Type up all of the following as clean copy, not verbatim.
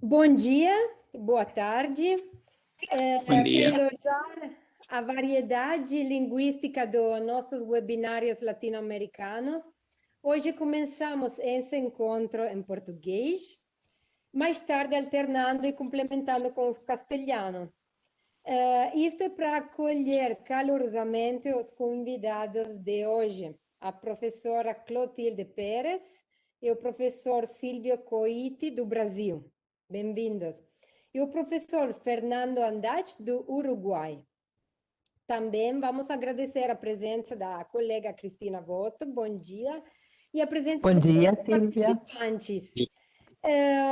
Bom dia, boa tarde. Buen día. Para elogiar a variedade linguística dos nossos webinários latino-americanos, hoje começamos esse encontro em português, mais tarde alternando e complementando com o castelhano. Isto é para acolher calorosamente os convidados de hoje, a professora Clotilde Pérez e o professor Silvio Coiti, do Brasil. Bem-vindos. E o professor Fernando Andach, do Uruguai. Também vamos agradecer a presença da colega Cristina Voto, bom dia, e a presença Bom dos dia, Silvia. participantes.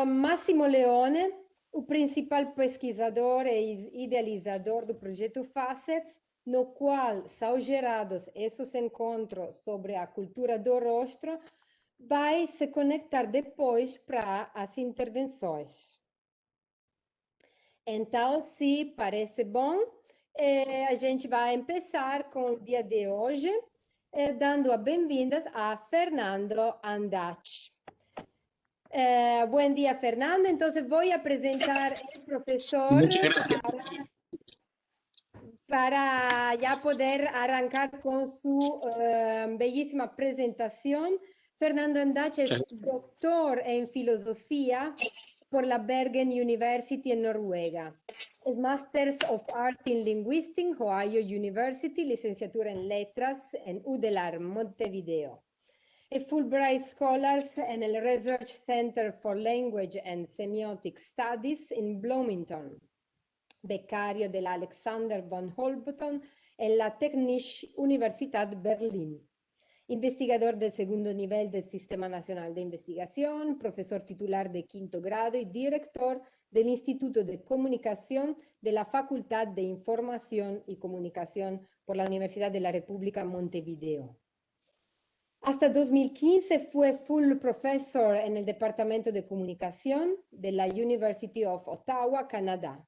Máximo Leone, o principal pesquisador e idealizador do projeto Facets, no qual são gerados esses encontros sobre a cultura do rostro, vai se conectar depois para as intervenções. Então, se parece bom, a gente vai começar com o dia de hoje, dando as bem-vindas a Fernando Andach. Buen día, Fernando. Entonces voy a presentar al profesor Muchas gracias. para ya poder arrancar con su bellísima presentación. Fernando Andach es doctor en filosofía por la Bergen University en Noruega. Es Masters of Art in Linguistics, Ohio University, licenciatura en letras en UDELAR, Montevideo. Es Fulbright Scholars en el Research Center for Language and Semiotic Studies en Bloomington. Becario de la Alexander von Humboldt en la Technische Universität Berlin. Investigador del segundo nivel del Sistema Nacional de Investigación, profesor titular de quinto grado y director del Instituto de Comunicación de la Facultad de Información y Comunicación por la Universidad de la República Montevideo. Hasta 2015 fue full professor en el Departamento de Comunicación de la University of Ottawa, Canadá.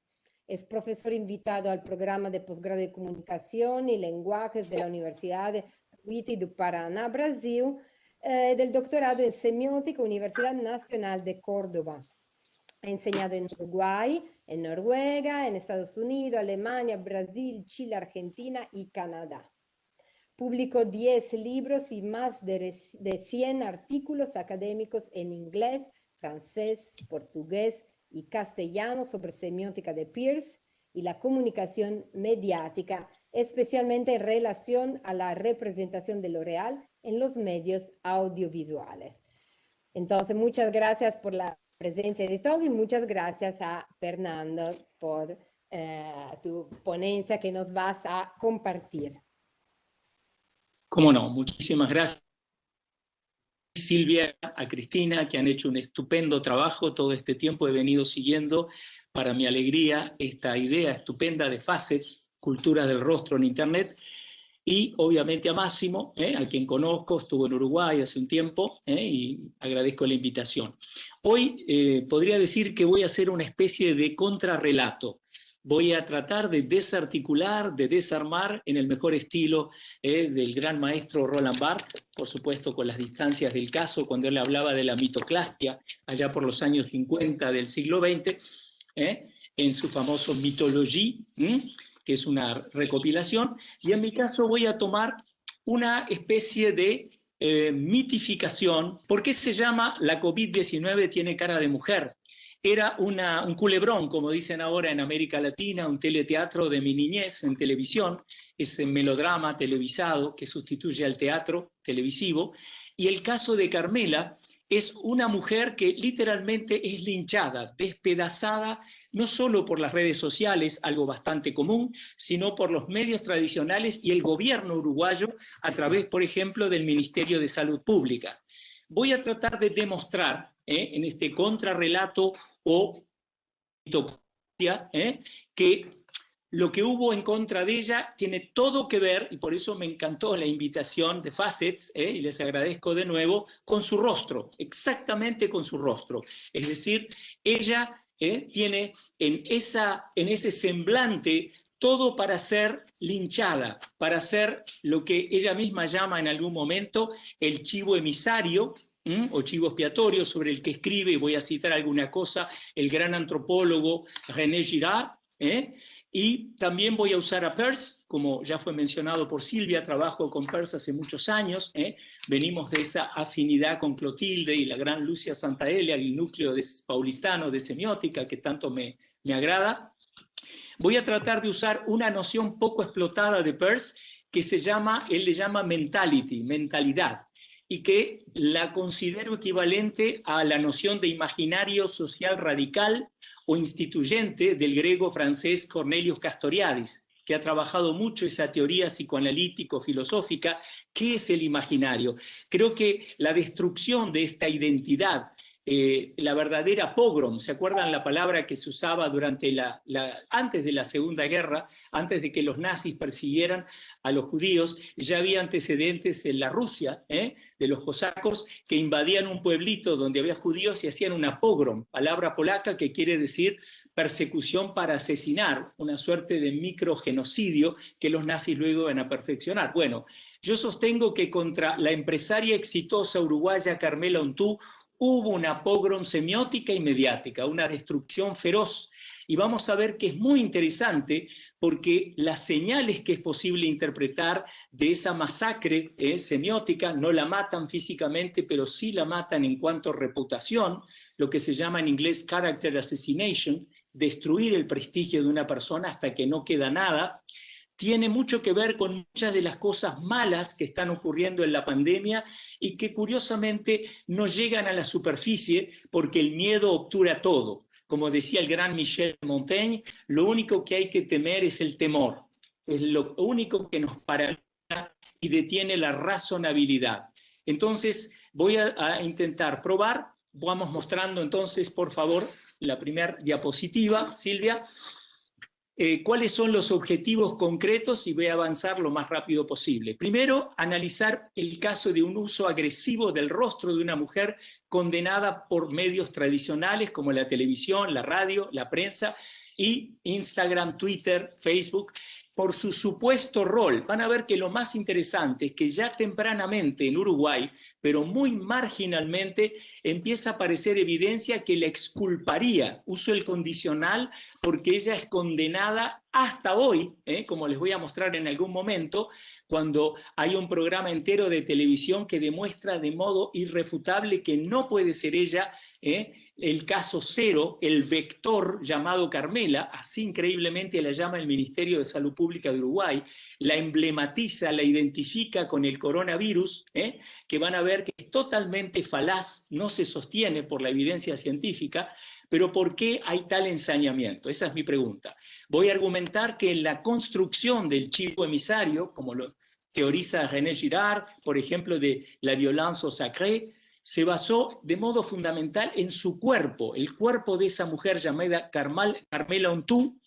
Es profesor invitado al programa de posgrado de Comunicación y Lenguajes de la Universidad de Witty do Paraná, Brasil, del doctorado en Semiótica, Universidad Nacional de Córdoba. Ha enseñado en Uruguay, en Noruega, en Estados Unidos, Alemania, Brasil, Chile, Argentina y Canadá. Publicó 10 libros y más de 100 artículos académicos en inglés, francés, portugués y castellano sobre semiótica de Peirce y la comunicación mediática, especialmente en relación a la representación de lo real en los medios audiovisuales. Entonces, muchas gracias por la presencia de todos y muchas gracias a Fernando por tu ponencia que nos vas a compartir. Cómo no, muchísimas gracias, Silvia, a Cristina, que han hecho un estupendo trabajo. Todo este tiempo he venido siguiendo, para mi alegría, esta idea estupenda de Facets, cultura del rostro en Internet, y obviamente a Máximo, a quien conozco, estuvo en Uruguay hace un tiempo, y agradezco la invitación. Hoy podría decir que voy a hacer una especie de contrarrelato. Voy a tratar de desarticular, de desarmar en el mejor estilo del gran maestro Roland Barthes, por supuesto con las distancias del caso, cuando él hablaba de la mitoclastia, allá por los años 50 del siglo XX, en su famoso Mythologie, que es una recopilación, y en mi caso voy a tomar una especie de mitificación. ¿Por qué se llama la COVID-19 tiene cara de mujer? Era un culebrón, como dicen ahora en América Latina, un teleteatro de mi niñez en televisión, ese melodrama televisado que sustituye al teatro televisivo. Y el caso de Carmela es una mujer que literalmente es linchada, despedazada, no solo por las redes sociales, algo bastante común, sino por los medios tradicionales y el gobierno uruguayo a través, por ejemplo, del Ministerio de Salud Pública. Voy a tratar de demostrar en este contrarrelato o que lo que hubo en contra de ella tiene todo que ver, y por eso me encantó la invitación de Facets, y les agradezco de nuevo, con su rostro, exactamente con su rostro. Es decir, ella tiene en ese semblante todo para ser linchada, para ser lo que ella misma llama en algún momento el chivo emisario o chivo expiatorio, sobre el que escribe, y voy a citar alguna cosa, el gran antropólogo René Girard, y también voy a usar a Peirce, como ya fue mencionado por Silvia, trabajo con Peirce hace muchos años, venimos de esa afinidad con Clotilde y la gran Lucia Santaella, el núcleo paulistano de semiótica que tanto me agrada. Voy a tratar de usar una noción poco explotada de Peirce que él le llama mentality, mentalidad, y que la considero equivalente a la noción de imaginario social radical o instituyente del griego francés Cornelius Castoriadis, que ha trabajado mucho esa teoría psicoanalítico-filosófica. ¿Qué es el imaginario? Creo que la destrucción de esta identidad, la verdadera pogrom, ¿se acuerdan la palabra que se usaba durante antes de la Segunda Guerra, antes de que los nazis persiguieran a los judíos? Ya había antecedentes en la Rusia, de los cosacos que invadían un pueblito donde había judíos y hacían una pogrom, palabra polaca que quiere decir persecución para asesinar, una suerte de microgenocidio que los nazis luego iban a perfeccionar. Bueno, yo sostengo que contra la empresaria exitosa uruguaya Carmela Ontú hubo una pogrom semiótica y mediática, una destrucción feroz. Y vamos a ver que es muy interesante porque las señales que es posible interpretar de esa masacre semiótica no la matan físicamente, pero sí la matan en cuanto a reputación, lo que se llama en inglés character assassination, destruir el prestigio de una persona hasta que no queda nada. Tiene mucho que ver con muchas de las cosas malas que están ocurriendo en la pandemia y que curiosamente no llegan a la superficie porque el miedo obtura todo. Como decía el gran Michel Montaigne, lo único que hay que temer es el temor. Es lo único que nos paraliza y detiene la razonabilidad. Entonces voy a intentar probar. Vamos mostrando entonces, por favor, la primera diapositiva, Silvia. ¿Cuáles son los objetivos concretos? Y voy a avanzar lo más rápido posible. Primero, analizar el caso de un uso agresivo del rostro de una mujer condenada por medios tradicionales como la televisión, la radio, la prensa y Instagram, Twitter, Facebook, por su supuesto rol. Van a ver que lo más interesante es que ya tempranamente en Uruguay, pero muy marginalmente, empieza a aparecer evidencia que la exculparía, uso el condicional, porque ella es condenada hasta hoy, como les voy a mostrar en algún momento, cuando hay un programa entero de televisión que demuestra de modo irrefutable que no puede ser ella, el caso cero, el vector llamado Carmela, así increíblemente la llama el Ministerio de Salud Pública de Uruguay, la emblematiza, la identifica con el coronavirus, que van a ver que es totalmente falaz, no se sostiene por la evidencia científica. Pero ¿por qué hay tal ensañamiento? Esa es mi pregunta. Voy a argumentar que en la construcción del chivo emisario, como lo teoriza René Girard, por ejemplo, de la violence sacrée, se basó de modo fundamental en su cuerpo, el cuerpo de esa mujer llamada Carmela Ontú,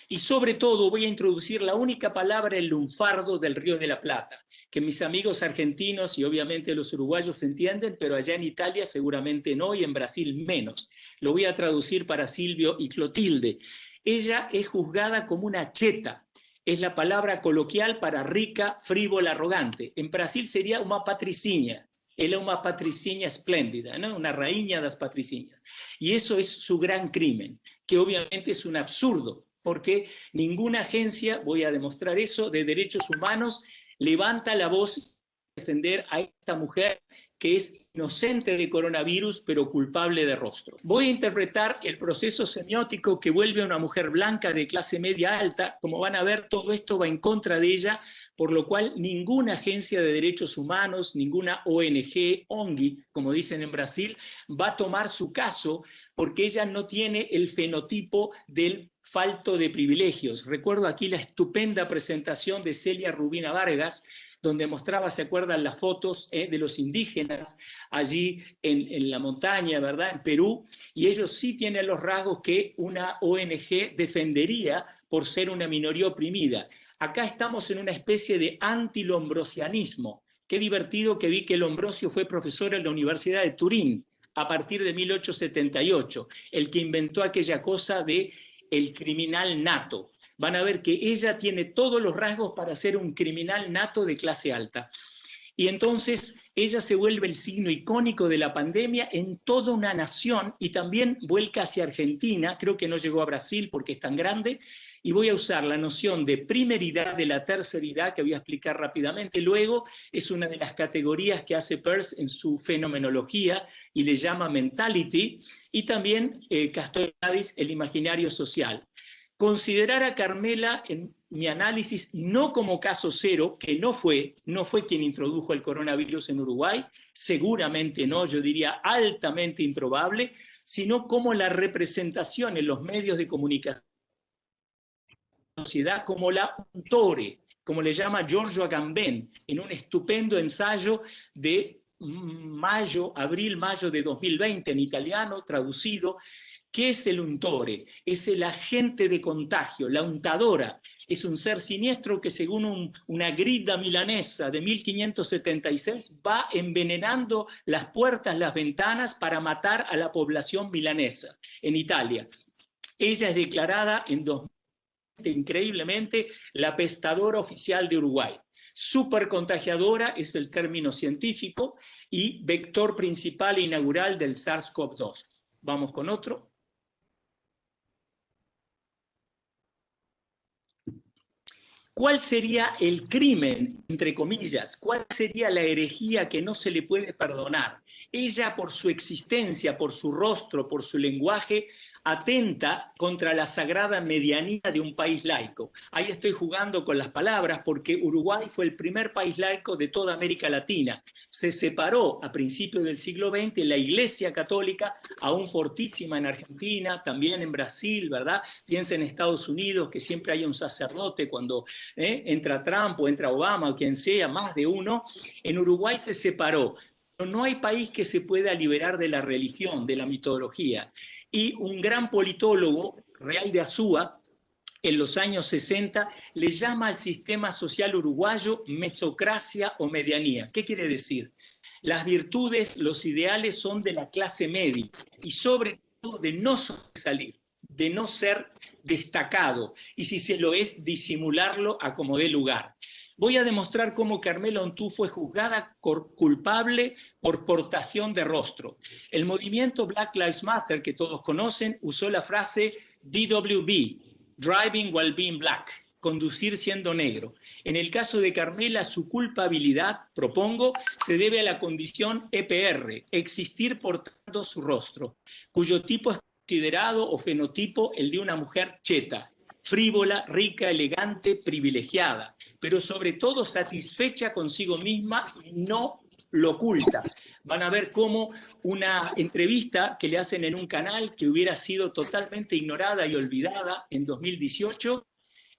y sobre todo voy a introducir la única palabra, el lunfardo del Río de la Plata, que mis amigos argentinos y obviamente los uruguayos entienden, pero allá en Italia seguramente no y en Brasil menos. Lo voy a traducir para Silvio y Clotilde. Ella es juzgada como una cheta, es la palabra coloquial para rica, frívola, arrogante. En Brasil sería una patricinha. Ela é uma patricinha espléndida, ¿no? Una rainha das patricinhas. Y eso es su gran crimen, que obviamente es un absurdo, porque ninguna agencia, voy a demostrar eso, de derechos humanos levanta la voz a defender a esta mujer que es inocente de coronavirus, pero culpable de rostro. Voy a interpretar el proceso semiótico que vuelve a una mujer blanca de clase media alta. Como van a ver, todo esto va en contra de ella, por lo cual ninguna agencia de derechos humanos, ninguna ONG, ONGI, como dicen en Brasil, va a tomar su caso porque ella no tiene el fenotipo del falto de privilegios. Recuerdo aquí la estupenda presentación de Celia Rubina Vargas, donde mostraba, ¿se acuerdan las fotos de los indígenas allí en la montaña, ¿verdad?, en Perú? Y ellos sí tienen los rasgos que una ONG defendería por ser una minoría oprimida. Acá estamos en una especie de antilombrosianismo. Qué divertido que vi que Lombrosio fue profesor en la Universidad de Turín a partir de 1878, el que inventó aquella cosa de el criminal nato. Van a ver que ella tiene todos los rasgos para ser un criminal nato de clase alta. Y entonces ella se vuelve el signo icónico de la pandemia en toda una nación y también vuelca hacia Argentina, creo que no llegó a Brasil porque es tan grande, y voy a usar la noción de primeridad, de la terceridad, que voy a explicar rápidamente. Luego es una de las categorías que hace Peirce en su fenomenología y le llama mentality, y también Castoriadis, el imaginario social. Considerar a Carmela en mi análisis no como caso cero, que no fue quien introdujo el coronavirus en Uruguay, seguramente no, yo diría altamente improbable, sino como la representación en los medios de comunicación sociedad, como la untore, como le llama Giorgio Agamben, en un estupendo ensayo de abril-mayo de 2020, en italiano, traducido. ¿Qué es el untore? Es el agente de contagio, la untadora. Es un ser siniestro que, según una grida milanesa de 1576, va envenenando las puertas, las ventanas para matar a la población milanesa en Italia. Ella es declarada en 2000, increíblemente, la pestadora oficial de Uruguay. Supercontagiadora es el término científico y vector principal e inaugural del SARS-CoV-2. Vamos con otro. ¿Cuál sería el crimen, entre comillas? ¿Cuál sería la herejía que no se le puede perdonar? Ella, por su existencia, por su rostro, por su lenguaje, atenta contra la sagrada medianía de un país laico. Ahí estoy jugando con las palabras porque Uruguay fue el primer país laico de toda América Latina. Se separó a principios del siglo XX la Iglesia Católica, aún fortísima en Argentina, también en Brasil, ¿verdad? Piensa en Estados Unidos, que siempre hay un sacerdote cuando entra Trump o entra Obama o quien sea, más de uno. En Uruguay se separó. No hay país que se pueda liberar de la religión, de la mitología. Y un gran politólogo, Real de Azúa, en los años 60, le llama al sistema social uruguayo mesocracia o medianía. ¿Qué quiere decir? Las virtudes, los ideales son de la clase media y sobre todo de no sobresalir, de no ser destacado, y si se lo es, disimularlo a como dé lugar. Voy a demostrar cómo Carmela Ontú fue juzgada culpable por portación de rostro. El movimiento Black Lives Matter, que todos conocen, usó la frase DWB, Driving While Being Black, conducir siendo negro. En el caso de Carmela, su culpabilidad, propongo, se debe a la condición EPR, existir portando su rostro, cuyo tipo es considerado o fenotipo el de una mujer cheta, frívola, rica, elegante, privilegiada, pero sobre todo satisfecha consigo misma y no lo oculta. Van a ver cómo una entrevista que le hacen en un canal que hubiera sido totalmente ignorada y olvidada en 2018,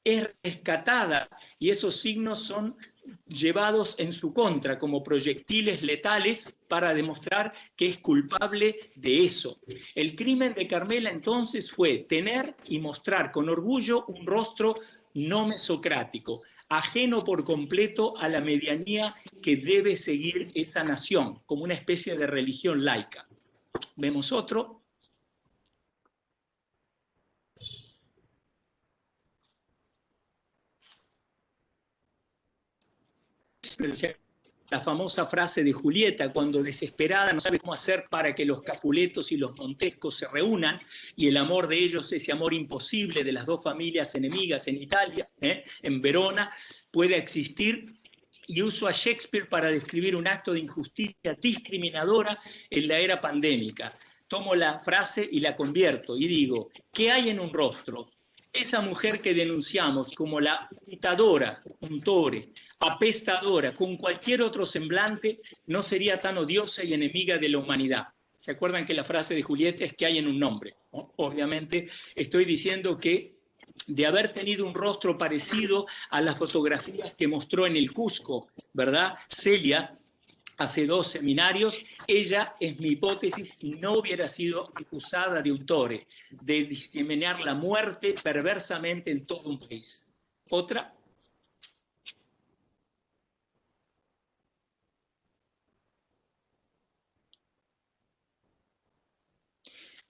es rescatada y esos signos son llevados en su contra como proyectiles letales para demostrar que es culpable de eso. El crimen de Carmela entonces fue tener y mostrar con orgullo un rostro no mesocrático, ajeno por completo a la medianía que debe seguir esa nación, como una especie de religión laica. Vemos otro. La famosa frase de Julieta, cuando desesperada no sabe cómo hacer para que los Capuletos y los Montescos se reúnan, y el amor de ellos, ese amor imposible de las dos familias enemigas en Italia, en Verona, puede existir. Y uso a Shakespeare para describir un acto de injusticia discriminadora en la era pandémica. Tomo la frase y la convierto y digo, ¿qué hay en un rostro? Esa mujer que denunciamos como la untadora, untore, apestadora, con cualquier otro semblante, no sería tan odiosa y enemiga de la humanidad. ¿Se acuerdan que la frase de Julieta es que hay en un nombre? Obviamente estoy diciendo que de haber tenido un rostro parecido a las fotografías que mostró en el Cusco, ¿verdad? Celia, hace 2 seminarios, ella, es mi hipótesis, no hubiera sido acusada de untore, de diseminar la muerte perversamente en todo un país. Otra.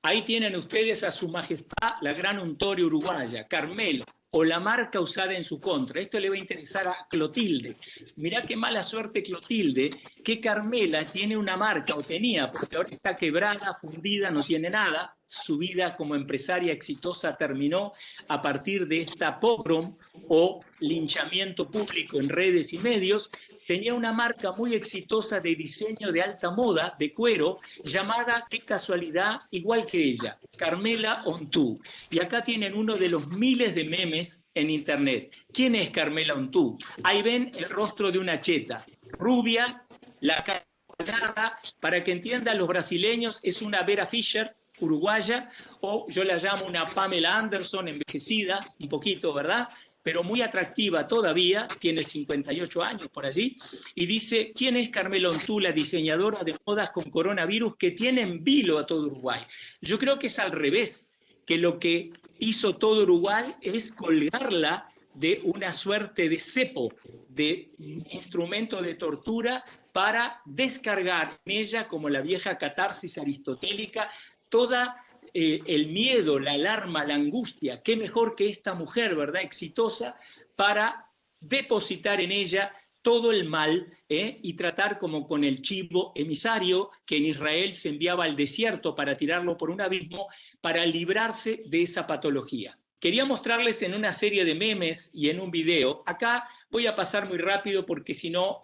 Ahí tienen ustedes a su majestad, la gran untore uruguaya, Carmela, o la marca usada en su contra. Esto le va a interesar a Clotilde. Mirá qué mala suerte Clotilde, que Carmela tiene una marca, o tenía, porque ahora está quebrada, fundida, no tiene nada. Su vida como empresaria exitosa terminó a partir de esta pogrom o linchamiento público en redes y medios. Tenía una marca muy exitosa de diseño de alta moda, de cuero, llamada, qué casualidad, igual que ella, Carmela Ontoux. Y acá tienen uno de los miles de memes en internet. ¿Quién es Carmela Ontoux? Ahí ven el rostro de una cheta, rubia, la cara, para que entiendan los brasileños, es una Vera Fischer, uruguaya, o yo la llamo una Pamela Anderson envejecida, un poquito, ¿verdad? Pero muy atractiva todavía, tiene 58 años por allí, y dice, ¿quién es Carmela Ontoux, la diseñadora de modas con coronavirus que tiene en vilo a todo Uruguay? Yo creo que es al revés, que lo que hizo todo Uruguay es colgarla de una suerte de cepo, de instrumento de tortura para descargar en ella, como la vieja catarsis aristotélica, toda el miedo, la alarma, la angustia. Qué mejor que esta mujer, ¿verdad?, exitosa, para depositar en ella todo el mal y tratar como con el chivo emisario que en Israel se enviaba al desierto para tirarlo por un abismo para librarse de esa patología. Quería mostrarles en una serie de memes y en un video. Acá voy a pasar muy rápido porque si no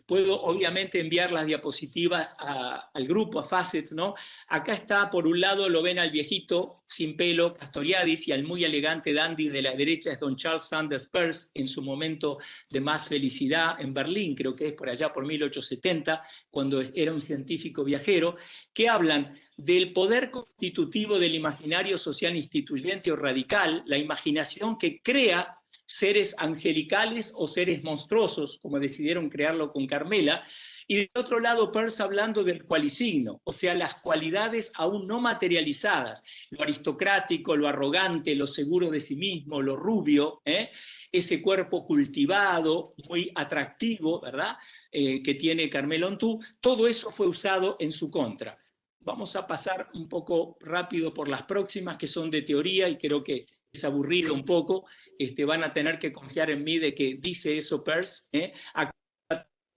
puedo obviamente enviar las diapositivas al grupo, a Facets, ¿no? Acá está, por un lado lo ven al viejito sin pelo, Castoriadis, y al muy elegante dandy de la derecha es don Charles Sanders Peirce en su momento de más felicidad en Berlín, creo que es por allá por 1870, cuando era un científico viajero, que hablan del poder constitutivo del imaginario social instituyente o radical, la imaginación que crea seres angelicales o seres monstruosos, como decidieron crearlo con Carmela, y del otro lado Peirce hablando del cualisigno, o sea, las cualidades aún no materializadas, lo aristocrático, lo arrogante, lo seguro de sí mismo, lo rubio, ese cuerpo cultivado, muy atractivo, ¿verdad?, que tiene Carmela Ontoux, todo eso fue usado en su contra. Vamos a pasar un poco rápido por las próximas, que son de teoría, y creo que es aburrido un poco. Van a tener que confiar en mí de que dice eso Peirce. Acá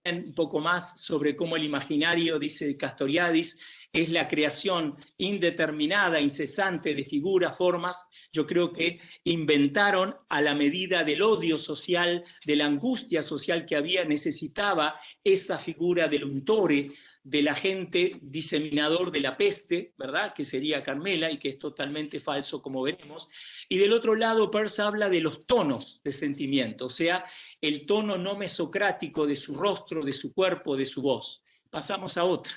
un poco más sobre cómo el imaginario, dice Castoriadis, es la creación indeterminada, incesante de figuras, formas. Yo creo que inventaron a la medida del odio social, de la angustia social que había, necesitaba esa figura del untore, del agente diseminador de la peste, ¿verdad?, que sería Carmela, y que es totalmente falso, como veremos. Y del otro lado, Peirce habla de los tonos de sentimiento, o sea, el tono no mesocrático de su rostro, de su cuerpo, de su voz. Pasamos a otra.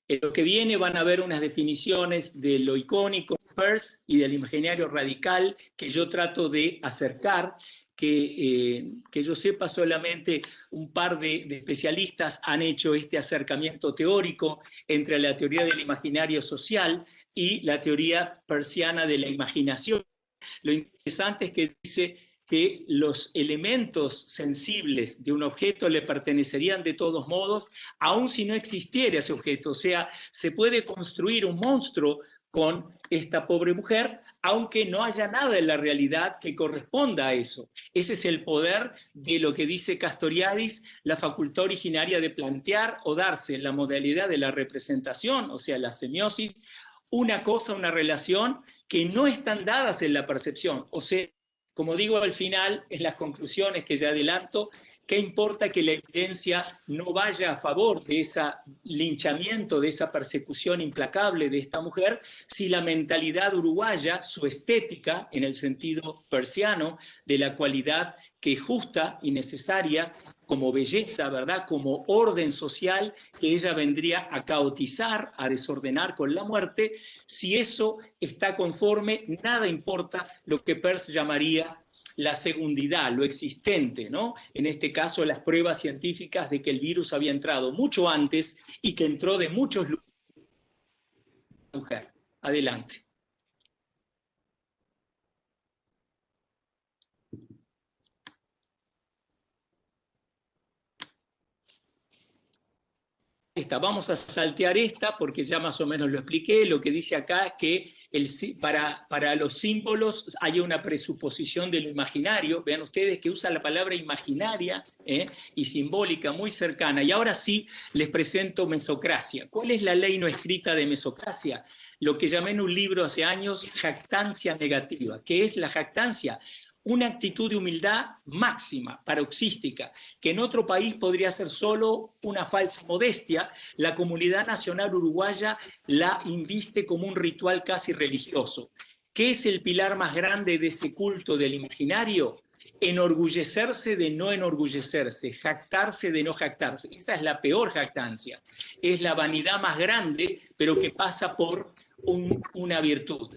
En lo que viene van a ver unas definiciones de lo icónico de Peirce y del imaginario radical que yo trato de acercar. Que yo sepa, solamente un par de especialistas han hecho este acercamiento teórico entre la teoría del imaginario social y la teoría peirciana de la imaginación. Lo interesante es que dice que los elementos sensibles de un objeto le pertenecerían de todos modos, aun si no existiera ese objeto. O sea, se puede construir un monstruo con esta pobre mujer, aunque no haya nada en la realidad que corresponda a eso. Ese es el poder de lo que dice Castoriadis, la facultad originaria de plantear o darse en la modalidad de la representación, o sea, la semiosis, una cosa, una relación que no están dadas en la percepción. O sea, como digo al final, en las conclusiones que ya adelanto, ¿qué importa que la evidencia no vaya a favor de ese linchamiento, de esa persecución implacable de esta mujer, si la mentalidad uruguaya, su estética, en el sentido peirciano, de la cualidad que es justa y necesaria como belleza, ¿verdad?, como orden social que ella vendría a caotizar, a desordenar con la muerte, si eso está conforme, nada importa lo que Peirce llamaría la segundidad, lo existente, ¿no? En este caso, las pruebas científicas de que el virus había entrado mucho antes y que entró de muchos lugares. Mujer, adelante. Vamos a saltear esta porque ya más o menos lo expliqué. Lo que dice acá es que para los símbolos hay una presuposición de lo imaginario. Vean ustedes que usa la palabra imaginaria y simbólica muy cercana. Y ahora sí les presento mesocracia. ¿Cuál es la ley no escrita de mesocracia? Lo que llamé en un libro hace años jactancia negativa. ¿Qué es la jactancia? Una actitud de humildad máxima, paroxística, que en otro país podría ser solo una falsa modestia. La comunidad nacional uruguaya la inviste como un ritual casi religioso. ¿Qué es el pilar más grande de ese culto del imaginario? Enorgullecerse de no enorgullecerse, jactarse de no jactarse. Esa es la peor jactancia. Es la vanidad más grande, pero que pasa por una virtud.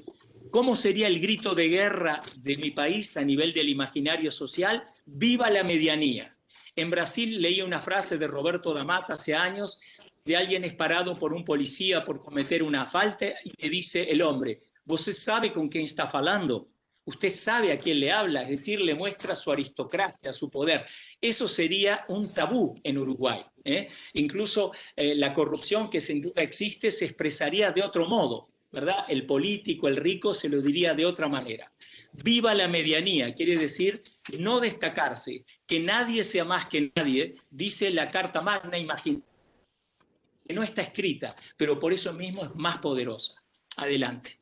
¿Cómo sería el grito de guerra de mi país a nivel del imaginario social? ¡Viva la medianía! En Brasil leía una frase de Roberto da Mata hace años, de alguien es parado por un policía por cometer una falta y le dice el hombre, ¿usted sabe con quién está hablando? Usted sabe a quién le habla, es decir, le muestra su aristocracia, su poder. Eso sería un tabú en Uruguay. Incluso la corrupción que sin duda existe se expresaría de otro modo, ¿verdad? El político, el rico, se lo diría de otra manera. Viva la medianía, quiere decir no destacarse, que nadie sea más que nadie, dice la Carta Magna, imagina, que no está escrita, pero por eso mismo es más poderosa. Adelante.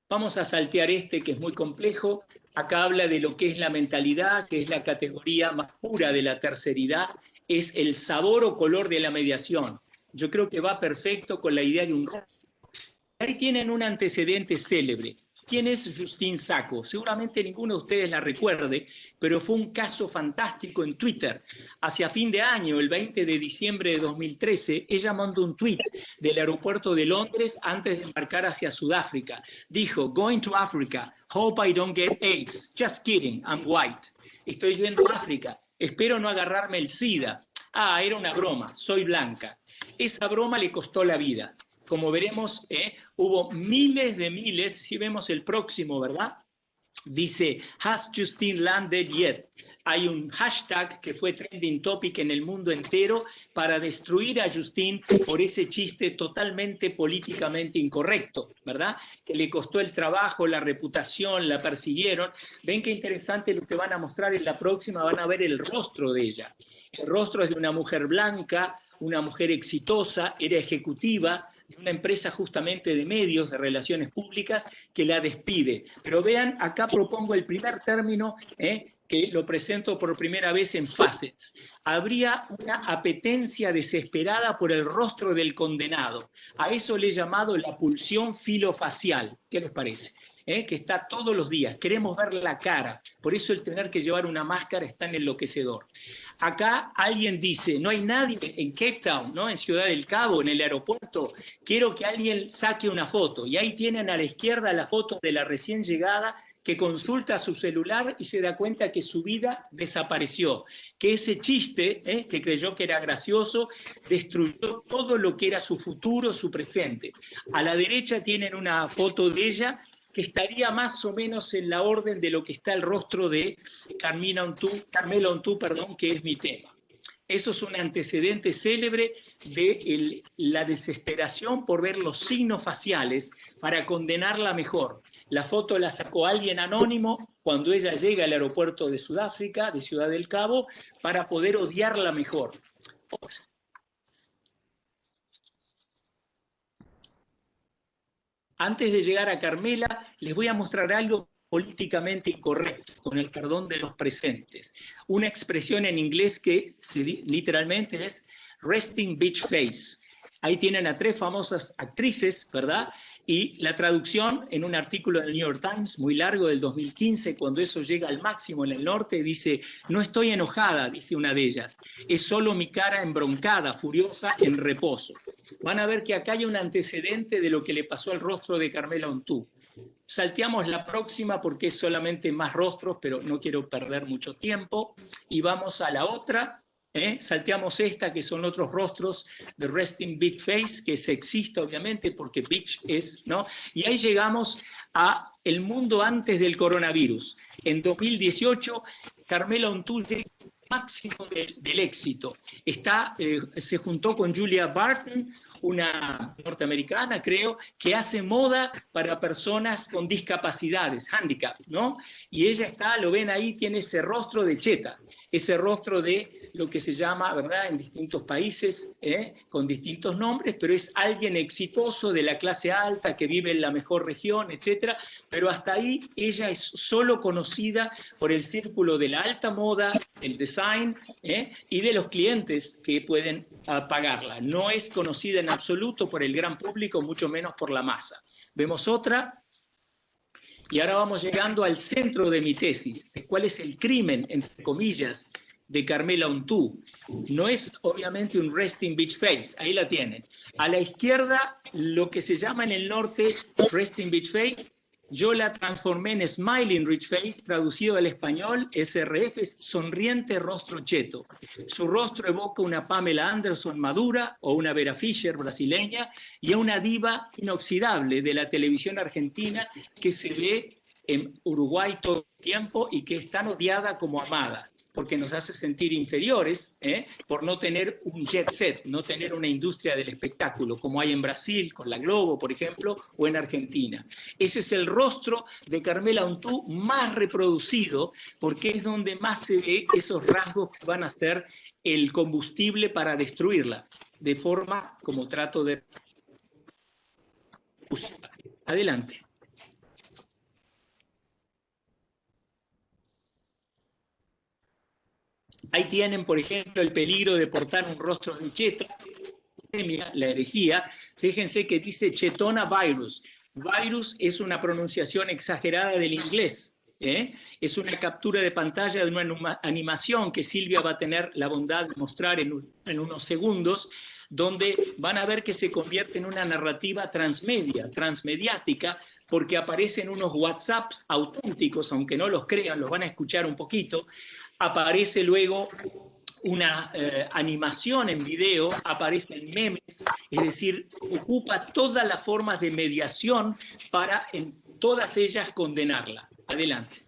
Vamos a saltear que es muy complejo. Acá habla de lo que es la mentalidad, que es la categoría más pura de la terceridad, es el sabor o color de la mediación. Yo creo que va perfecto con la idea de un rostro. Ahí tienen un antecedente célebre. ¿Quién es Justine Sacco? Seguramente ninguno de ustedes la recuerde, pero fue un caso fantástico en Twitter. Hacia fin de año, el 20 de diciembre de 2013, ella mandó un tweet del aeropuerto de Londres antes de embarcar hacia Sudáfrica. Dijo, going to Africa, hope I don't get AIDS. Just kidding, I'm white. Estoy yendo a África, espero no agarrarme el SIDA. Ah, era una broma, soy blanca. Esa broma le costó la vida. Como veremos, hubo miles, si vemos el próximo, ¿verdad? Dice, ¿Has Justine landed yet? Hay un hashtag que fue trending topic en el mundo entero para destruir a Justine por ese chiste totalmente políticamente incorrecto, ¿verdad? Que le costó el trabajo, la reputación, la persiguieron. Ven qué interesante lo que van a mostrar en la próxima, van a ver el rostro de ella. El rostro es de una mujer blanca, una mujer exitosa, era ejecutiva, de una empresa justamente de medios, de relaciones públicas, que la despide. Pero vean, acá propongo el primer término, que lo presento por primera vez en Facets. Habría una apetencia desesperada por el rostro del condenado. A eso le he llamado la pulsión filofacial. ¿Qué les parece? Que está todos los días, queremos ver la cara, por eso el tener que llevar una máscara es tan enloquecedor. Acá alguien dice, no hay nadie en Cape Town, ¿no? En Ciudad del Cabo, en el aeropuerto, quiero que alguien saque una foto, y ahí tienen a la izquierda la foto de la recién llegada que consulta su celular y se da cuenta que su vida desapareció, que ese chiste, que creyó que era gracioso, destruyó todo lo que era su futuro, su presente. A la derecha tienen una foto de ella, que estaría más o menos en la orden de lo que está el rostro de Carmela Ontú, que es mi tema. Eso es un antecedente célebre de la desesperación por ver los signos faciales para condenarla mejor. La foto la sacó alguien anónimo cuando ella llega al aeropuerto de Sudáfrica, de Ciudad del Cabo, para poder odiarla mejor. Antes de llegar a Carmela, les voy a mostrar algo políticamente incorrecto, con el perdón de los presentes. Una expresión en inglés que literalmente es resting bitch face. Ahí tienen a 3 famosas actrices, ¿verdad? Y la traducción en un artículo del New York Times, muy largo, del 2015, cuando eso llega al máximo en el norte, dice, no estoy enojada, dice una de ellas, es solo mi cara embroncada, furiosa, en reposo. Van a ver que acá hay un antecedente de lo que le pasó al rostro de Carmela Ontú. Salteamos la próxima porque es solamente más rostros, pero no quiero perder mucho tiempo. Y vamos a la otra. salteamos esta, que son otros rostros de Resting Bitch Face, que es sexista, obviamente, porque bitch es, ¿no? Y ahí llegamos a el mundo antes del coronavirus. En 2018, Carmela Untull máximo del éxito. Se juntó con Julia Barton, una norteamericana, creo, que hace moda para personas con discapacidades, handicap, ¿no? Y ella lo ven ahí, tiene ese rostro de cheta, ese rostro de lo que se llama, ¿verdad?, en distintos países, con distintos nombres, pero es alguien exitoso de la clase alta que vive en la mejor región, etcétera. Pero hasta ahí ella es solo conocida por el círculo de la alta moda, el design, y de los clientes que pueden pagarla. No es conocida en absoluto por el gran público, mucho menos por la masa. Vemos otra. Y ahora vamos llegando al centro de mi tesis, de cuál es el crimen, entre comillas, de Carmela Untull. No es obviamente un resting bitch face, ahí la tienen. A la izquierda, lo que se llama en el norte resting bitch face, yo la transformé en smiling rich face, traducido al español, SRF, es sonriente rostro cheto. Su rostro evoca una Pamela Anderson madura o una Vera Fischer brasileña y a una diva inoxidable de la televisión argentina que se ve en Uruguay todo el tiempo y que es tan odiada como amada, porque nos hace sentir inferiores por no tener un jet set, no tener una industria del espectáculo, como hay en Brasil, con la Globo, por ejemplo, o en Argentina. Ese es el rostro de Carmela Untull más reproducido, porque es donde más se ve esos rasgos que van a ser el combustible para destruirla, de forma como trato de... Adelante. Ahí tienen, por ejemplo, el peligro de portar un rostro de cheta, la herejía. Fíjense que dice chetona virus. Virus es una pronunciación exagerada del inglés. Es una captura de pantalla de una animación que Silvia va a tener la bondad de mostrar en unos segundos, donde van a ver que se convierte en una narrativa transmediática, porque aparecen unos WhatsApps auténticos, aunque no los crean, los van a escuchar un poquito. Aparece luego una animación en video, aparecen memes, es decir, ocupa todas las formas de mediación para en todas ellas condenarla. Adelante.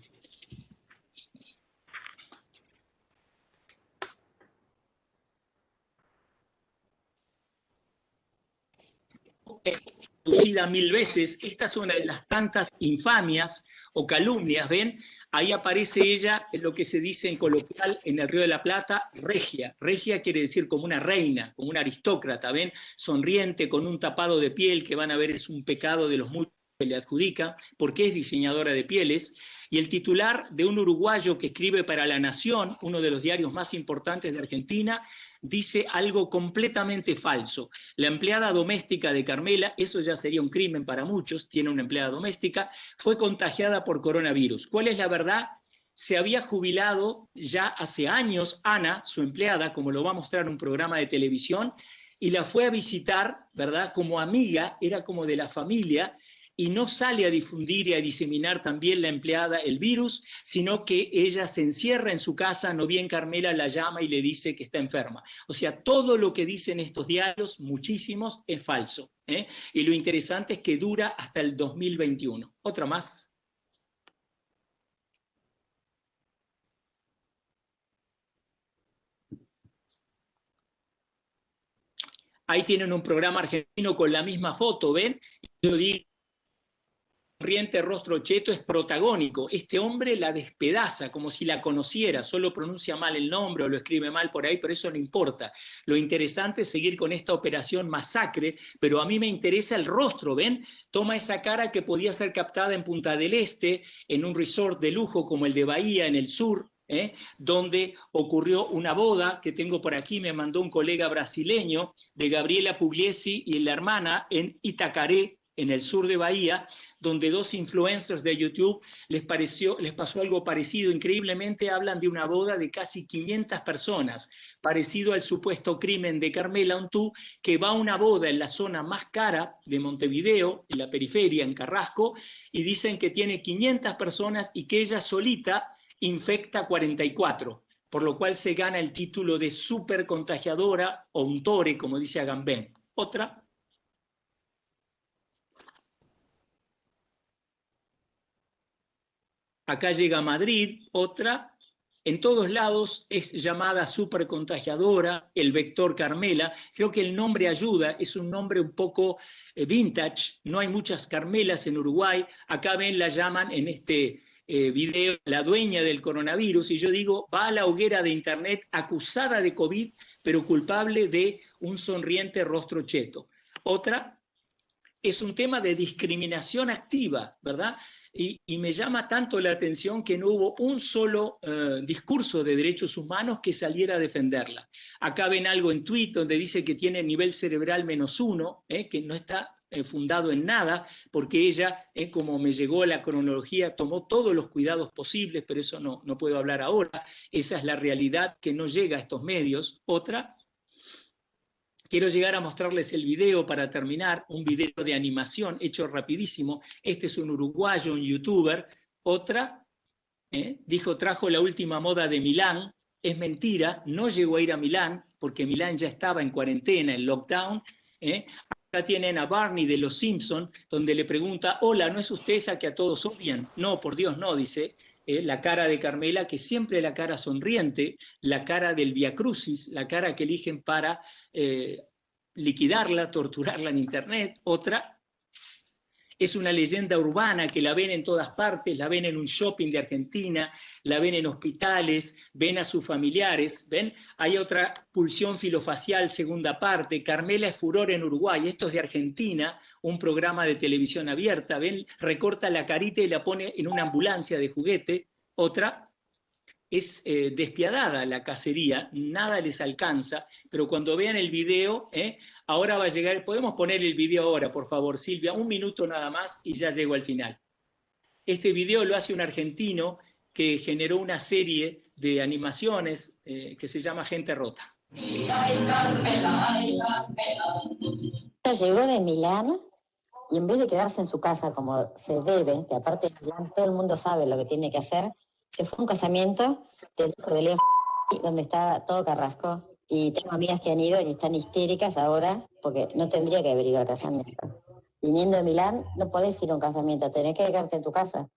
Traducida 1000 veces, esta es una de las tantas infamias o calumnias, ¿ven? Ahí aparece ella, en lo que se dice en coloquial en el Río de la Plata, regia. Regia quiere decir como una reina, como una aristócrata, ¿ven? Sonriente, con un tapado de piel, que van a ver es un pecado de los muchos que le adjudica, porque es diseñadora de pieles. Y el titular de un uruguayo que escribe para La Nación, uno de los diarios más importantes de Argentina, dice algo completamente falso. La empleada doméstica de Carmela, eso ya sería un crimen para muchos, tiene una empleada doméstica, fue contagiada por coronavirus. ¿Cuál es la verdad? Se había jubilado ya hace años Ana, su empleada, como lo va a mostrar un programa de televisión, y la fue a visitar, ¿verdad? Como amiga, era como de la familia, y no sale a difundir y a diseminar también la empleada el virus, sino que ella se encierra en su casa, no bien Carmela la llama y le dice que está enferma. O sea, todo lo que dicen estos diarios, muchísimos, es falso. Y lo interesante es que dura hasta el 2021. Otra más. Ahí tienen un programa argentino con la misma foto, ¿ven? Yo digo, sonriente rostro cheto es protagónico. Este hombre la despedaza como si la conociera, solo pronuncia mal el nombre o lo escribe mal por ahí, pero eso no importa. Lo interesante es seguir con esta operación masacre, pero a mí me interesa el rostro, ¿ven? Toma esa cara que podía ser captada en Punta del Este, en un resort de lujo como el de Bahía, en el sur, donde ocurrió una boda que tengo por aquí, me mandó un colega brasileño, de Gabriela Pugliesi y la hermana en Itacaré, en el sur de Bahía, donde dos influencers de YouTube les pasó algo parecido. Increíblemente hablan de una boda de casi 500 personas, parecido al supuesto crimen de Carmela Untull, que va a una boda en la zona más cara de Montevideo, en la periferia, en Carrasco, y dicen que tiene 500 personas y que ella solita infecta 44. por lo cual se gana el título de supercontagiadora o untore, como dice Agamben. Otra. Acá llega a Madrid, otra. En todos lados es llamada supercontagiadora, el vector Carmela. Creo que el nombre ayuda, es un nombre un poco vintage. No hay muchas Carmelas en Uruguay. Acá ven, la llaman en este video la dueña del coronavirus. Y yo digo, va a la hoguera de internet acusada de COVID, pero culpable de un sonriente rostro cheto. Otra es un tema de discriminación activa, ¿verdad? Y me llama tanto la atención que no hubo un solo discurso de derechos humanos que saliera a defenderla. Acá ven algo en Twitter donde dice que tiene nivel cerebral -1, que no está fundado en nada, porque ella, como me llegó la cronología, tomó todos los cuidados posibles, pero eso no puedo hablar ahora. Esa es la realidad que no llega a estos medios. Otra. Quiero llegar a mostrarles el video para terminar, un video de animación hecho rapidísimo. Este es un uruguayo, un youtuber. Otra, dijo, trajo la última moda de Milán. Es mentira, no llegó a ir a Milán, porque Milán ya estaba en cuarentena, en lockdown. Acá tienen a Barney de Los Simpson, donde le pregunta, hola, ¿no es usted esa que a todos odian? No, por Dios, no, dice. La cara de Carmela, que siempre es la cara sonriente, la cara del Via Crucis, la cara que eligen para liquidarla, torturarla en internet. Otra es una leyenda urbana que la ven en todas partes, la ven en un shopping de Argentina, la ven en hospitales, ven a sus familiares, ¿ven? Hay otra, pulsión filofacial, segunda parte, Carmela es furor en Uruguay, esto es de Argentina, un programa de televisión abierta, ¿ven? Recorta la carita y la pone en una ambulancia de juguete. Otra es despiadada la cacería, nada les alcanza, pero cuando vean el video, ahora va a llegar, podemos poner el video ahora, por favor, Silvia, 1 minuto nada más y ya llego al final. Este video lo hace un argentino que generó una serie de animaciones que se llama Gente Rota. Llegó de Milán y en vez de quedarse en su casa como se debe, que aparte de Milán todo el mundo sabe lo que tiene que hacer, se fue a un casamiento del hijo de Leo, donde está todo Carrasco. Y tengo amigas que han ido y están histéricas ahora porque no tendría que haber ido al casamiento. Viniendo de Milán, no podés ir a un casamiento, tenés que quedarte en tu casa.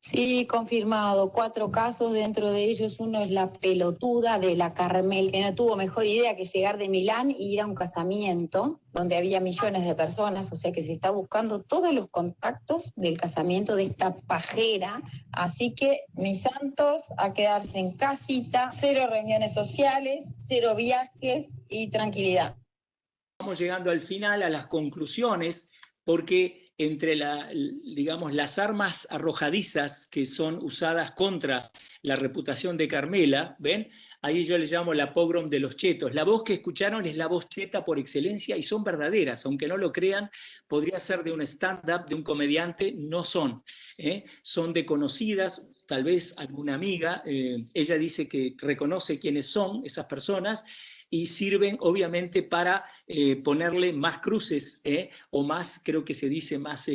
Sí, confirmado. 4 casos, dentro de ellos uno es la pelotuda de la Carmel, que no tuvo mejor idea que llegar de Milán e ir a un casamiento donde había millones de personas, o sea que se está buscando todos los contactos del casamiento de esta pajera. Así que, mis santos, a quedarse en casita, 0 reuniones sociales, 0 viajes y tranquilidad. Estamos llegando al final, a las conclusiones, porque entre las armas arrojadizas que son usadas contra la reputación de Carmela, ¿ven? Ahí yo le llamo la pogrom de los chetos. La voz que escucharon es la voz cheta por excelencia y son verdaderas, aunque no lo crean, podría ser de un stand-up, de un comediante, no son. Son de conocidas, tal vez alguna amiga, ella dice que reconoce quiénes son esas personas, y sirven obviamente para ponerle más cruces o más, creo que se dice más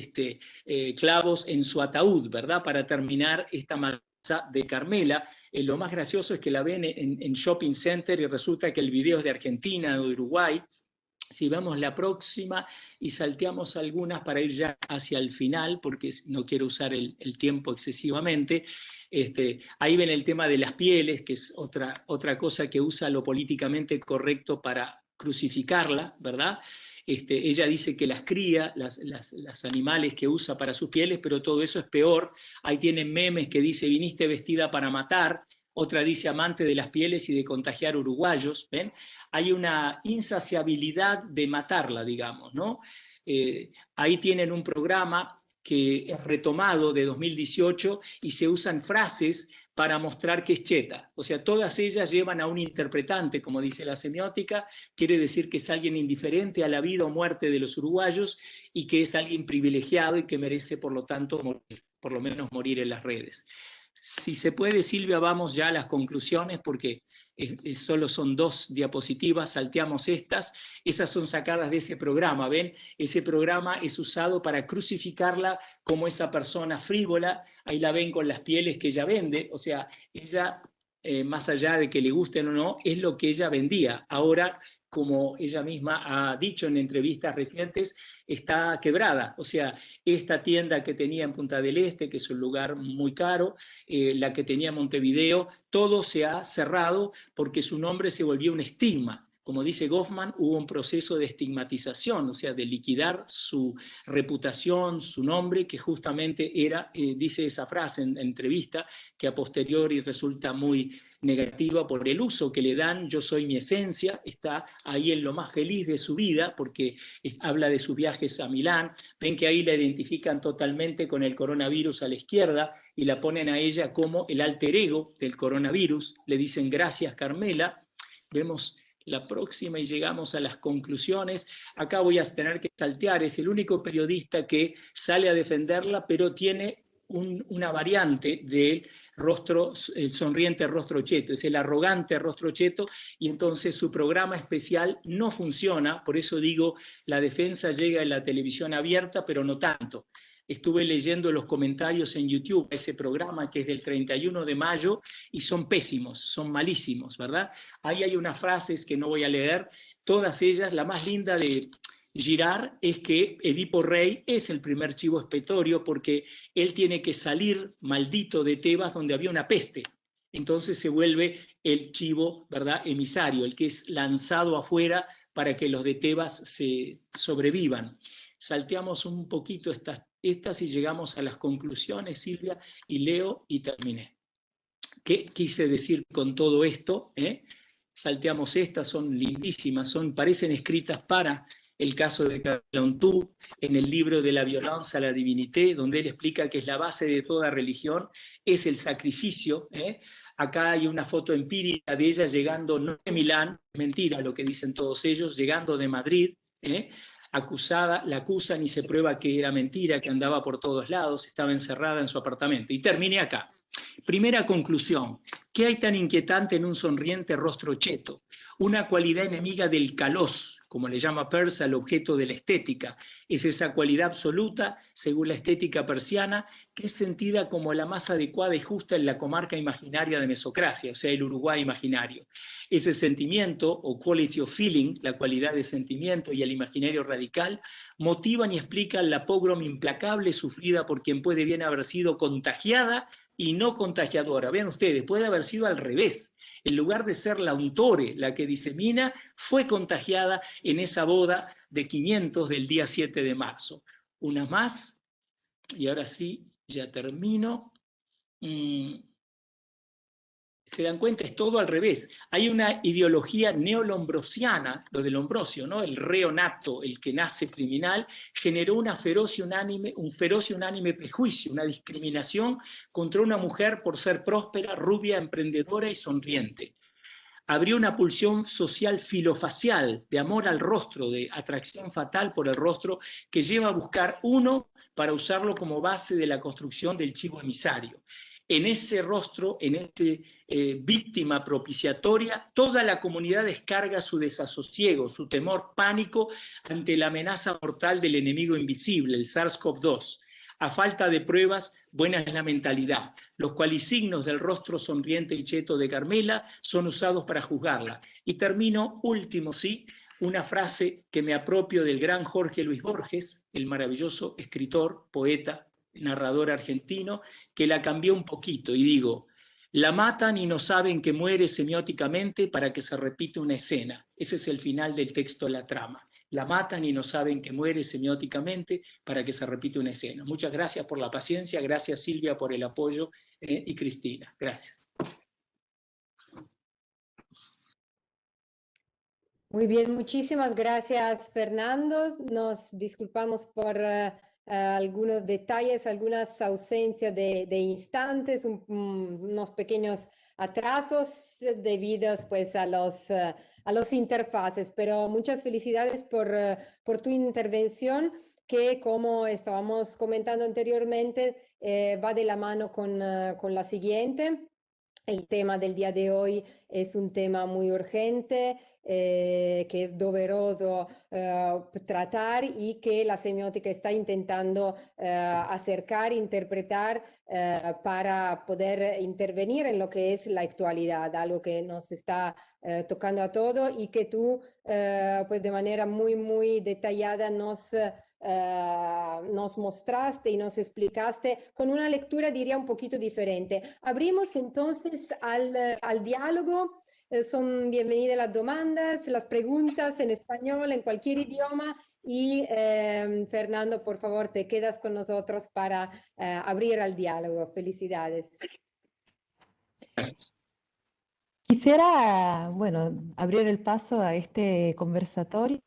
clavos en su ataúd, ¿verdad? Para terminar esta matanza de Carmela. Lo más gracioso es que la ven en shopping center y resulta que el video es de Argentina o de Uruguay. Si vemos la próxima y salteamos algunas para ir ya hacia el final, porque no quiero usar el tiempo excesivamente. Ahí ven el tema de las pieles, que es otra cosa que usa lo políticamente correcto para crucificarla, ¿verdad? Ella dice que las cría, las animales que usa para sus pieles, pero todo eso es peor. Ahí tienen memes que dice, viniste vestida para matar. Otra dice, amante de las pieles y de contagiar uruguayos, ¿ven? Hay una insaciabilidad de matarla, digamos, ¿no? Ahí tienen un programa que es retomado de 2018 y se usan frases para mostrar que es cheta. O sea, todas ellas llevan a un interpretante, como dice la semiótica, quiere decir que es alguien indiferente a la vida o muerte de los uruguayos y que es alguien privilegiado y que merece, por lo tanto, morir, por lo menos morir en las redes. Si se puede, Silvia, vamos ya a las conclusiones, porque solo son 2 diapositivas, salteamos estas, esas son sacadas de ese programa, ¿ven? Ese programa es usado para crucificarla como esa persona frívola, ahí la ven con las pieles que ella vende, o sea, ella, más allá de que le gusten o no, es lo que ella vendía. Ahora, como ella misma ha dicho en entrevistas recientes, está quebrada, o sea, esta tienda que tenía en Punta del Este, que es un lugar muy caro, la que tenía en Montevideo, todo se ha cerrado porque su nombre se volvió un estigma. Como dice Goffman, hubo un proceso de estigmatización, o sea, de liquidar su reputación, su nombre, que justamente era, dice esa frase en entrevista, que a posteriori resulta muy negativa por el uso que le dan. Yo soy mi esencia, está ahí en lo más feliz de su vida, porque habla de sus viajes a Milán. Ven que ahí la identifican totalmente con el coronavirus a la izquierda y la ponen a ella como el alter ego del coronavirus. Le dicen gracias, Carmela. Vemos la próxima y llegamos a las conclusiones. Acá voy a tener que saltear, es el único periodista que sale a defenderla, pero tiene una variante del rostro, el sonriente rostro cheto, es el arrogante rostro cheto, y entonces su programa especial no funciona. Por eso digo, la defensa llega en la televisión abierta, pero no tanto. Estuve leyendo los comentarios en YouTube, ese programa que es del 31 de mayo, y son pésimos, son malísimos, ¿verdad? Ahí hay unas frases que no voy a leer, todas ellas, la más linda de Girard es que Edipo Rey es el primer chivo expiatorio porque él tiene que salir maldito de Tebas donde había una peste. Entonces se vuelve el chivo, ¿verdad?, emisario, el que es lanzado afuera para que los de Tebas se sobrevivan. Salteamos un poquito estas y llegamos a las conclusiones, Silvia, y leo y terminé. ¿Qué quise decir con todo esto? Salteamos estas, son lindísimas, parecen escritas para el caso de Carontou, en el libro de la Violence à la Divinité, donde él explica que es la base de toda religión, es el sacrificio. Acá hay una foto empírica de ella llegando, no de Milán, mentira lo que dicen todos ellos, llegando de Madrid, acusada, la acusan y se prueba que era mentira, que andaba por todos lados, estaba encerrada en su apartamento. Y terminé acá. Primera conclusión, ¿qué hay tan inquietante en un sonriente rostro cheto? Una cualidad enemiga del kalos, como le llama Peirce al objeto de la estética. Es esa cualidad absoluta, según la estética persiana, que es sentida como la más adecuada y justa en la comarca imaginaria de Mesocracia, o sea, el Uruguay imaginario. Ese sentimiento, o quality of feeling, la cualidad de sentimiento y el imaginario radical, motivan y explican la pogrom implacable sufrida por quien puede bien haber sido contagiada y no contagiadora. Vean ustedes, puede haber sido al revés. En lugar de ser la untore, la que disemina, fue contagiada en esa boda de 500 del día 7 de marzo. Una más, y ahora sí, ya termino. Se dan cuenta, es todo al revés. Hay una ideología neolombrosiana, lo de Lombrosio, ¿no? El reo nato, el que nace criminal, generó un feroz y unánime prejuicio, una discriminación contra una mujer por ser próspera, rubia, emprendedora y sonriente. Abrió una pulsión social filofacial, de amor al rostro, de atracción fatal por el rostro, que lleva a buscar uno para usarlo como base de la construcción del chivo emisario. En ese rostro, en esa víctima propiciatoria, toda la comunidad descarga su desasosiego, su temor, pánico ante la amenaza mortal del enemigo invisible, el SARS-CoV-2. A falta de pruebas, buena es la mentalidad. Los cualisignos del rostro sonriente y cheto de Carmela son usados para juzgarla. Y termino, último, sí, una frase que me apropio del gran Jorge Luis Borges, el maravilloso escritor, poeta, narrador argentino, que la cambió un poquito y digo, la matan y no saben que muere semióticamente para que se repita una escena. Ese es el final del texto de la trama. La matan y no saben que muere semióticamente para que se repita una escena. Muchas gracias por la paciencia, gracias Silvia por el apoyo y Cristina. Gracias. Muy bien, muchísimas gracias Fernando. Nos disculpamos por algunos detalles, algunas ausencias de instantes, unos pequeños atrasos debidos pues a los interfaces, pero muchas felicidades por tu intervención que, como estábamos comentando anteriormente, va de la mano con la siguiente. el tema del día de hoy es un tema muy urgente, que es doloroso tratar y que la semiótica está intentando acercar, interpretar para poder intervenir en lo que es la actualidad, algo que nos está tocando a todo y que tú pues de manera muy, muy detallada nos mostraste y nos explicaste con una lectura, diría, un poquito diferente. Abrimos entonces al diálogo. Son bienvenidas las demandas, las preguntas en español, en cualquier idioma. Y Fernando, por favor, te quedas con nosotros para abrir al diálogo. Felicidades. Gracias. Quisiera, bueno, abrir el paso a este conversatorio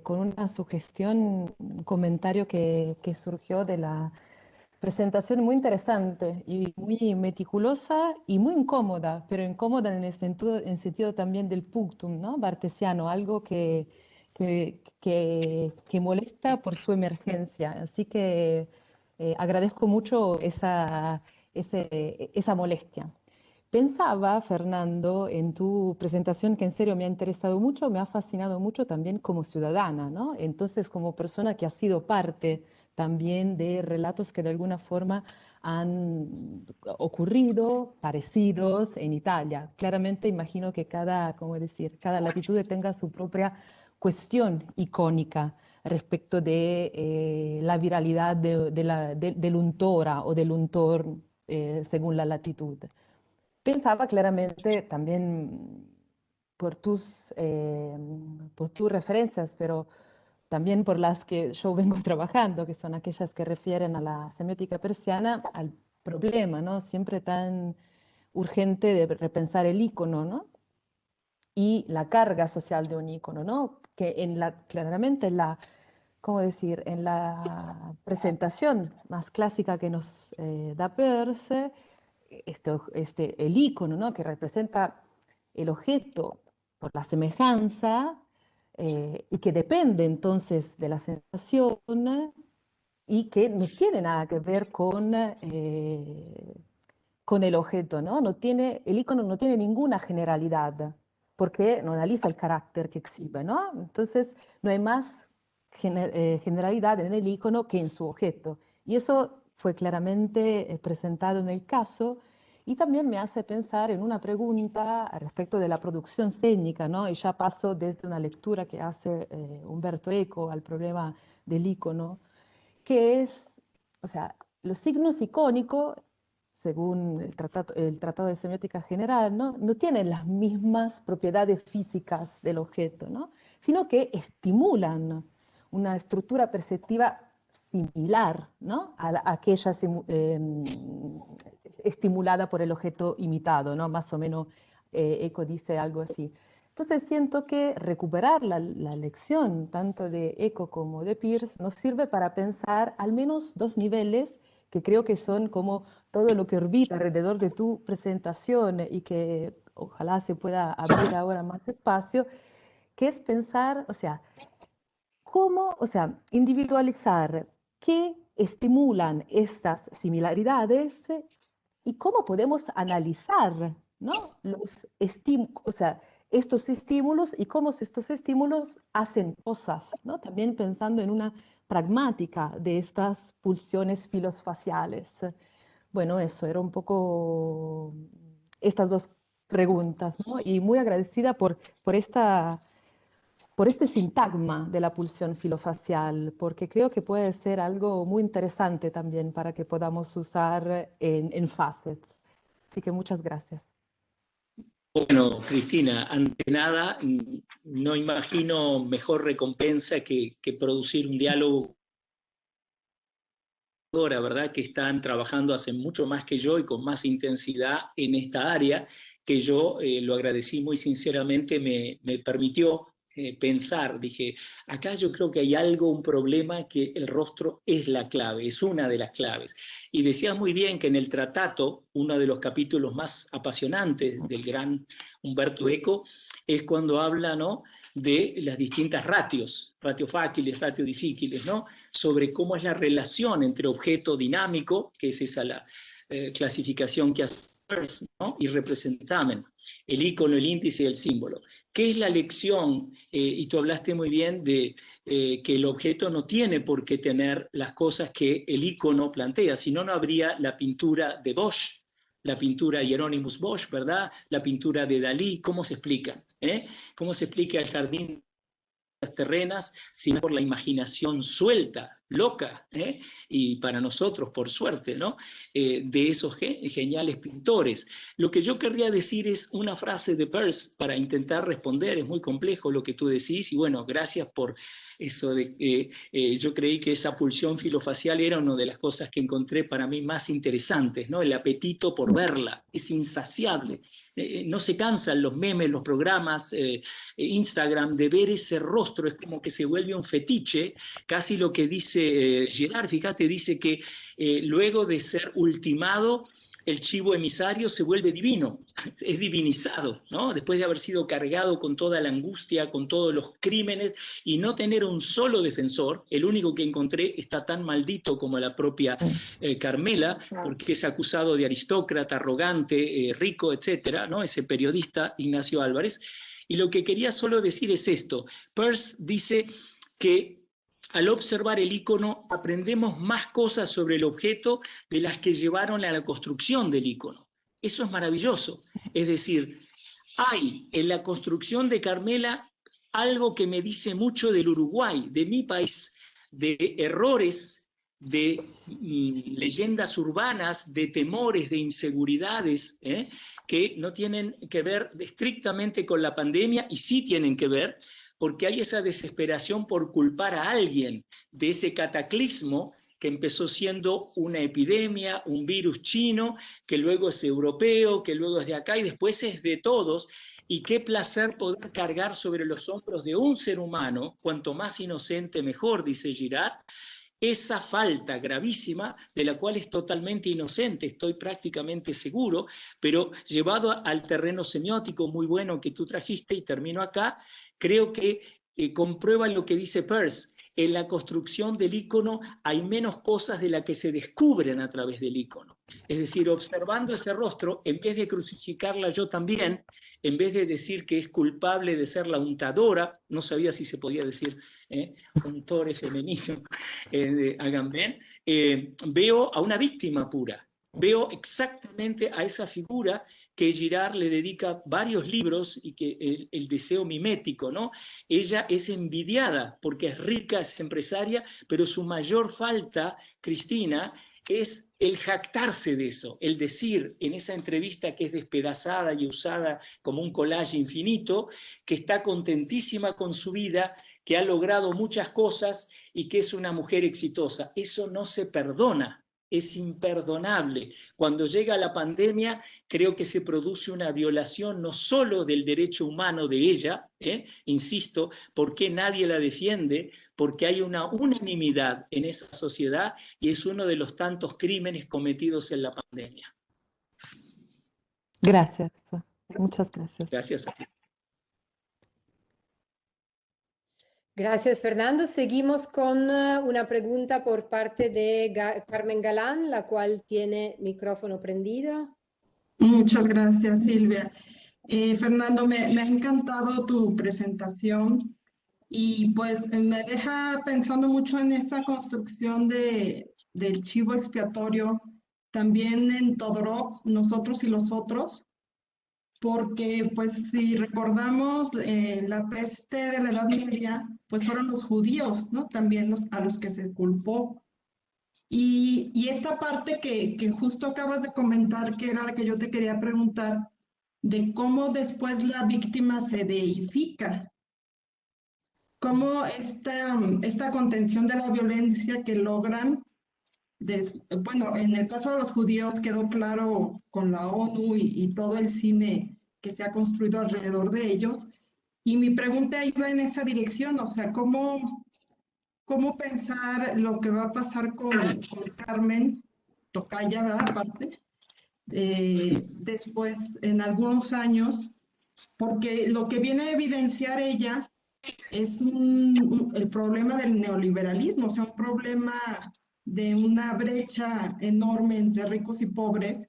con una sugestión, un comentario que surgió de la presentación muy interesante y muy meticulosa y muy incómoda, pero incómoda en sentido también del punctum, ¿no? Bartesiano, algo que molesta por su emergencia. Así que agradezco mucho esa molestia. Pensaba, Fernando, en tu presentación que en serio me ha interesado mucho, me ha fascinado mucho también como ciudadana, ¿no? Entonces, como persona que ha sido parte también de relatos que de alguna forma han ocurrido, parecidos en Italia. Claramente imagino que cada latitude tenga su propia cuestión icónica respecto de la viralidad del untora o del untor según la latitud. Pensaba claramente también por tus referencias, pero también por las que yo vengo trabajando, que son aquellas que refieren a la semiótica persiana, al problema, ¿no? Siempre tan urgente de repensar el ícono, ¿no? Y la carga social de un ícono, ¿no? Que claramente ¿cómo decir? En la presentación más clásica que nos da Peirce, el ícono, ¿no? Que representa el objeto por la semejanza y que depende entonces de la sensación y que no tiene nada que ver con el objeto, ¿no? El ícono no tiene ninguna generalidad porque no analiza el carácter que exhibe, ¿no? Entonces no hay más generalidad en el ícono que en su objeto. Y eso fue claramente presentado en el caso y también me hace pensar en una pregunta respecto de la producción técnica, ¿no? Y ya paso desde una lectura que hace Umberto Eco al problema del ícono, que es, o sea, los signos icónicos, según el Tratado de Semiótica General, no tienen las mismas propiedades físicas del objeto, ¿no? Sino que estimulan una estructura perceptiva similar, ¿no? a aquella estimulada por el objeto imitado, ¿no? Más o menos Eco dice algo así. Entonces siento que recuperar la lección tanto de Eco como de Peirce nos sirve para pensar al menos dos niveles que creo que son como todo lo que orbita alrededor de tu presentación y que ojalá se pueda abrir ahora más espacio, que es pensar, o sea, individualizar qué estimulan estas similaridades y cómo podemos analizar, ¿no? Estos estímulos y cómo estos estímulos hacen cosas, ¿no? También pensando en una pragmática de estas pulsiones filosfaciales. Bueno, eso, era un poco estas dos preguntas, ¿no? Y muy agradecida por este sintagma de la pulsión filofacial, porque creo que puede ser algo muy interesante también para que podamos usar en Facets. Así que muchas gracias. Bueno, Cristina, ante nada, no imagino mejor recompensa que producir un diálogo. Ahora, ¿verdad? Que están trabajando hace mucho más que yo y con más intensidad en esta área, que yo lo agradecí muy sinceramente, me permitió pensar, dije, acá yo creo que hay algo, un problema, que el rostro es la clave, es una de las claves. Y decía muy bien que en el tratado, uno de los capítulos más apasionantes del gran Umberto Eco, es cuando habla, ¿no?, de las distintas ratios, ratio facilis, ratio difficilis, ¿no?, sobre cómo es la relación entre objeto dinámico, que es esa la clasificación que hace PERS, ¿no? Y representamen, el icono, el índice y el símbolo. ¿Qué es la lección? Y tú hablaste muy bien de que el objeto no tiene por qué tener las cosas que el icono plantea, si no, no habría la pintura de Bosch, la pintura de Hieronymus Bosch, ¿verdad? La pintura de Dalí, ¿cómo se explica? ¿Cómo se explica el jardín terrenas, sino por la imaginación suelta, loca, y para nosotros, por suerte, ¿no? De esos geniales pintores. Lo que yo querría decir es una frase de Peirce para intentar responder, es muy complejo lo que tú decís, y bueno, gracias por eso de yo creí que esa pulsión filofacial era una de las cosas que encontré para mí más interesantes, ¿no? El apetito por verla, es insaciable. No se cansan los memes, los programas, Instagram, de ver ese rostro, es como que se vuelve un fetiche, casi lo que dice Girard, fíjate, dice que luego de ser ultimado, el chivo emisario se vuelve divino, es divinizado, ¿no? Después de haber sido cargado con toda la angustia, con todos los crímenes, y no tener un solo defensor, el único que encontré está tan maldito como la propia Carmela, porque es acusado de aristócrata, arrogante, rico, etcétera, ¿no? Ese periodista Ignacio Álvarez. Y lo que quería solo decir es esto. Peirce dice que al observar el icono aprendemos más cosas sobre el objeto de las que llevaron a la construcción del icono. Eso es maravilloso. Es decir, hay en la construcción de Carmela algo que me dice mucho del Uruguay, de mi país, de errores, de leyendas urbanas, de temores, de inseguridades, que no tienen que ver estrictamente con la pandemia y sí tienen que ver, porque hay esa desesperación por culpar a alguien de ese cataclismo que empezó siendo una epidemia, un virus chino, que luego es europeo, que luego es de acá y después es de todos. Y qué placer poder cargar sobre los hombros de un ser humano, cuanto más inocente mejor, dice Girard, esa falta gravísima de la cual es totalmente inocente, estoy prácticamente seguro, pero llevado al terreno semiótico muy bueno que tú trajiste, y termino acá, creo que comprueba lo que dice Peirce. En la construcción del icono hay menos cosas de las que se descubren a través del icono. Es decir, observando ese rostro, en vez de crucificarla yo también, en vez de decir que es culpable de ser la untadora, no sabía si se podía decir untore femenino de Agamben, veo a una víctima pura, veo exactamente a esa figura que Girard le dedica varios libros y que el deseo mimético, ¿no? Ella es envidiada porque es rica, es empresaria, pero su mayor falta, Cristina, es el jactarse de eso, el decir en esa entrevista que es despedazada y usada como un collage infinito, que está contentísima con su vida, que ha logrado muchas cosas y que es una mujer exitosa. Eso no se perdona. Es imperdonable. Cuando llega la pandemia, creo que se produce una violación no solo del derecho humano de ella, insisto, porque nadie la defiende, porque hay una unanimidad en esa sociedad y es uno de los tantos crímenes cometidos en la pandemia. Gracias. Muchas gracias. Gracias a ti. Gracias, Fernando. Seguimos con una pregunta por parte de Carmen Galán, la cual tiene micrófono prendido. Muchas gracias, Silvia. Fernando, me ha encantado tu presentación y pues me deja pensando mucho en esa construcción del chivo expiatorio, también en Todorov, nosotros y los otros, porque pues si recordamos la peste de la Edad Media, pues fueron los judíos, ¿no? También a los que se culpó. Y esta parte que justo acabas de comentar, que era la que yo te quería preguntar, de cómo después la víctima se deifica, cómo esta contención de la violencia que logran, bueno, en el caso de los judíos quedó claro con la ONU y todo el cine que se ha construido alrededor de ellos, y mi pregunta iba en esa dirección, o sea, ¿cómo pensar lo que va a pasar con Carmen Tocaya, ¿verdad? Aparte, después, en algunos años, porque lo que viene a evidenciar ella es el problema del neoliberalismo, o sea, un problema de una brecha enorme entre ricos y pobres,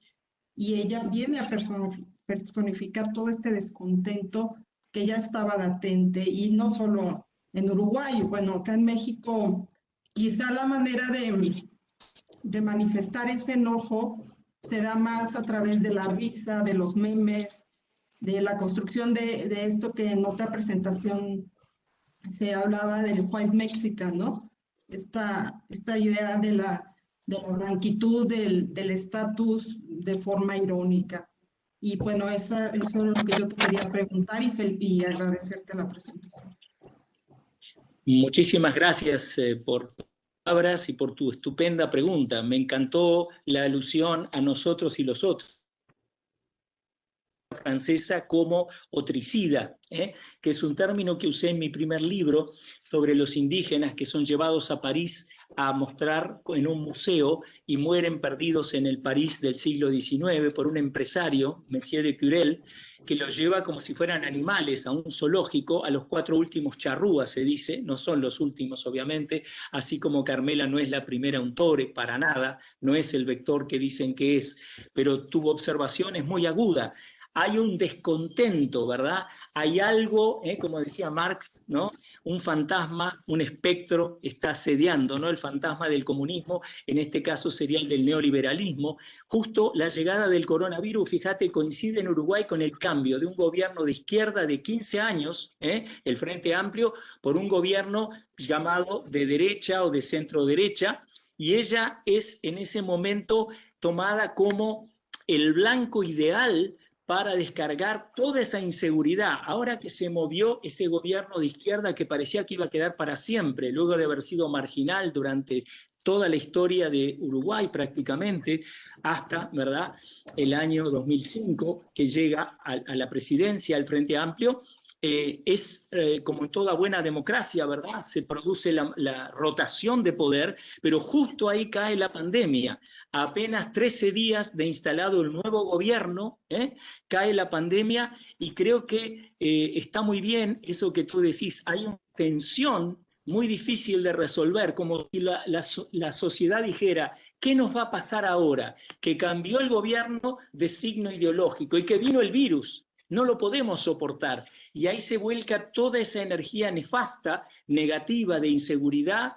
y ella viene a personificar todo este descontento que ya estaba latente, y no solo en Uruguay, bueno, acá en México, quizá la manera de manifestar ese enojo se da más a través de la risa, de los memes, de la construcción de esto que en otra presentación se hablaba del white Mexican, ¿no? Esta idea de la blanquitud, del estatus de forma irónica. Y bueno, eso es lo que yo te quería preguntar y agradecerte la presentación. Muchísimas gracias por tus palabras y por tu estupenda pregunta. Me encantó la alusión a nosotros y los otros. Francesa como otricida, que es un término que usé en mi primer libro sobre los indígenas que son llevados a París a mostrar en un museo y mueren perdidos en el París del siglo XIX por un empresario, Messier de Curel, que los lleva como si fueran animales a un zoológico, a los 4 últimos charrúas, se dice, no son los últimos obviamente, así como Carmela no es la primera untore, para nada, no es el vector que dicen que es, pero tu observación es muy aguda. Hay un descontento, ¿verdad? Hay algo, como decía Marx, ¿no? Un fantasma, un espectro está asediando, ¿no? El fantasma del comunismo, en este caso sería el del neoliberalismo. Justo la llegada del coronavirus, fíjate, coincide en Uruguay con el cambio de un gobierno de izquierda de 15 años, el Frente Amplio, por un gobierno llamado de derecha o de centro derecha, y ella es en ese momento tomada como el blanco ideal para descargar toda esa inseguridad. Ahora que se movió ese gobierno de izquierda que parecía que iba a quedar para siempre, luego de haber sido marginal durante toda la historia de Uruguay prácticamente, hasta, ¿verdad?, el año 2005, que llega a la presidencia, al Frente Amplio, es como en toda buena democracia, ¿verdad? Se produce la rotación de poder, pero justo ahí cae la pandemia. A apenas 13 días de instalado el nuevo gobierno, cae la pandemia, y creo que está muy bien eso que tú decís. Hay una tensión muy difícil de resolver, como si la sociedad dijera, ¿qué nos va a pasar ahora? Que cambió el gobierno de signo ideológico y que vino el virus. No lo podemos soportar. Y ahí se vuelca toda esa energía nefasta, negativa, de inseguridad.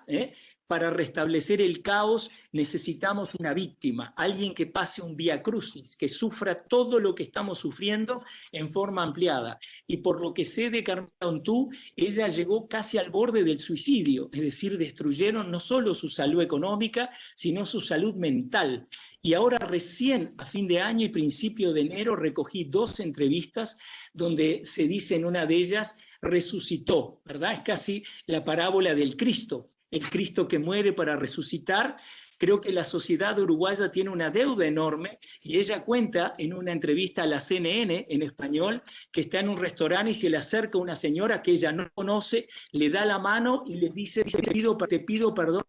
Para restablecer el caos necesitamos una víctima, alguien que pase un vía crucis, que sufra todo lo que estamos sufriendo en forma ampliada. Y por lo que sé de Carmela Ontú, ella llegó casi al borde del suicidio, es decir, destruyeron no solo su salud económica, sino su salud mental. Y ahora recién, a fin de año y principio de enero, recogí 2 entrevistas donde se dice en una de ellas, resucitó, ¿verdad? Es casi la parábola del Cristo, el Cristo que muere para resucitar. Creo que la sociedad uruguaya tiene una deuda enorme, y ella cuenta en una entrevista a la CNN en español que está en un restaurante y se le acerca una señora que ella no conoce, le da la mano y le dice, te pido perdón,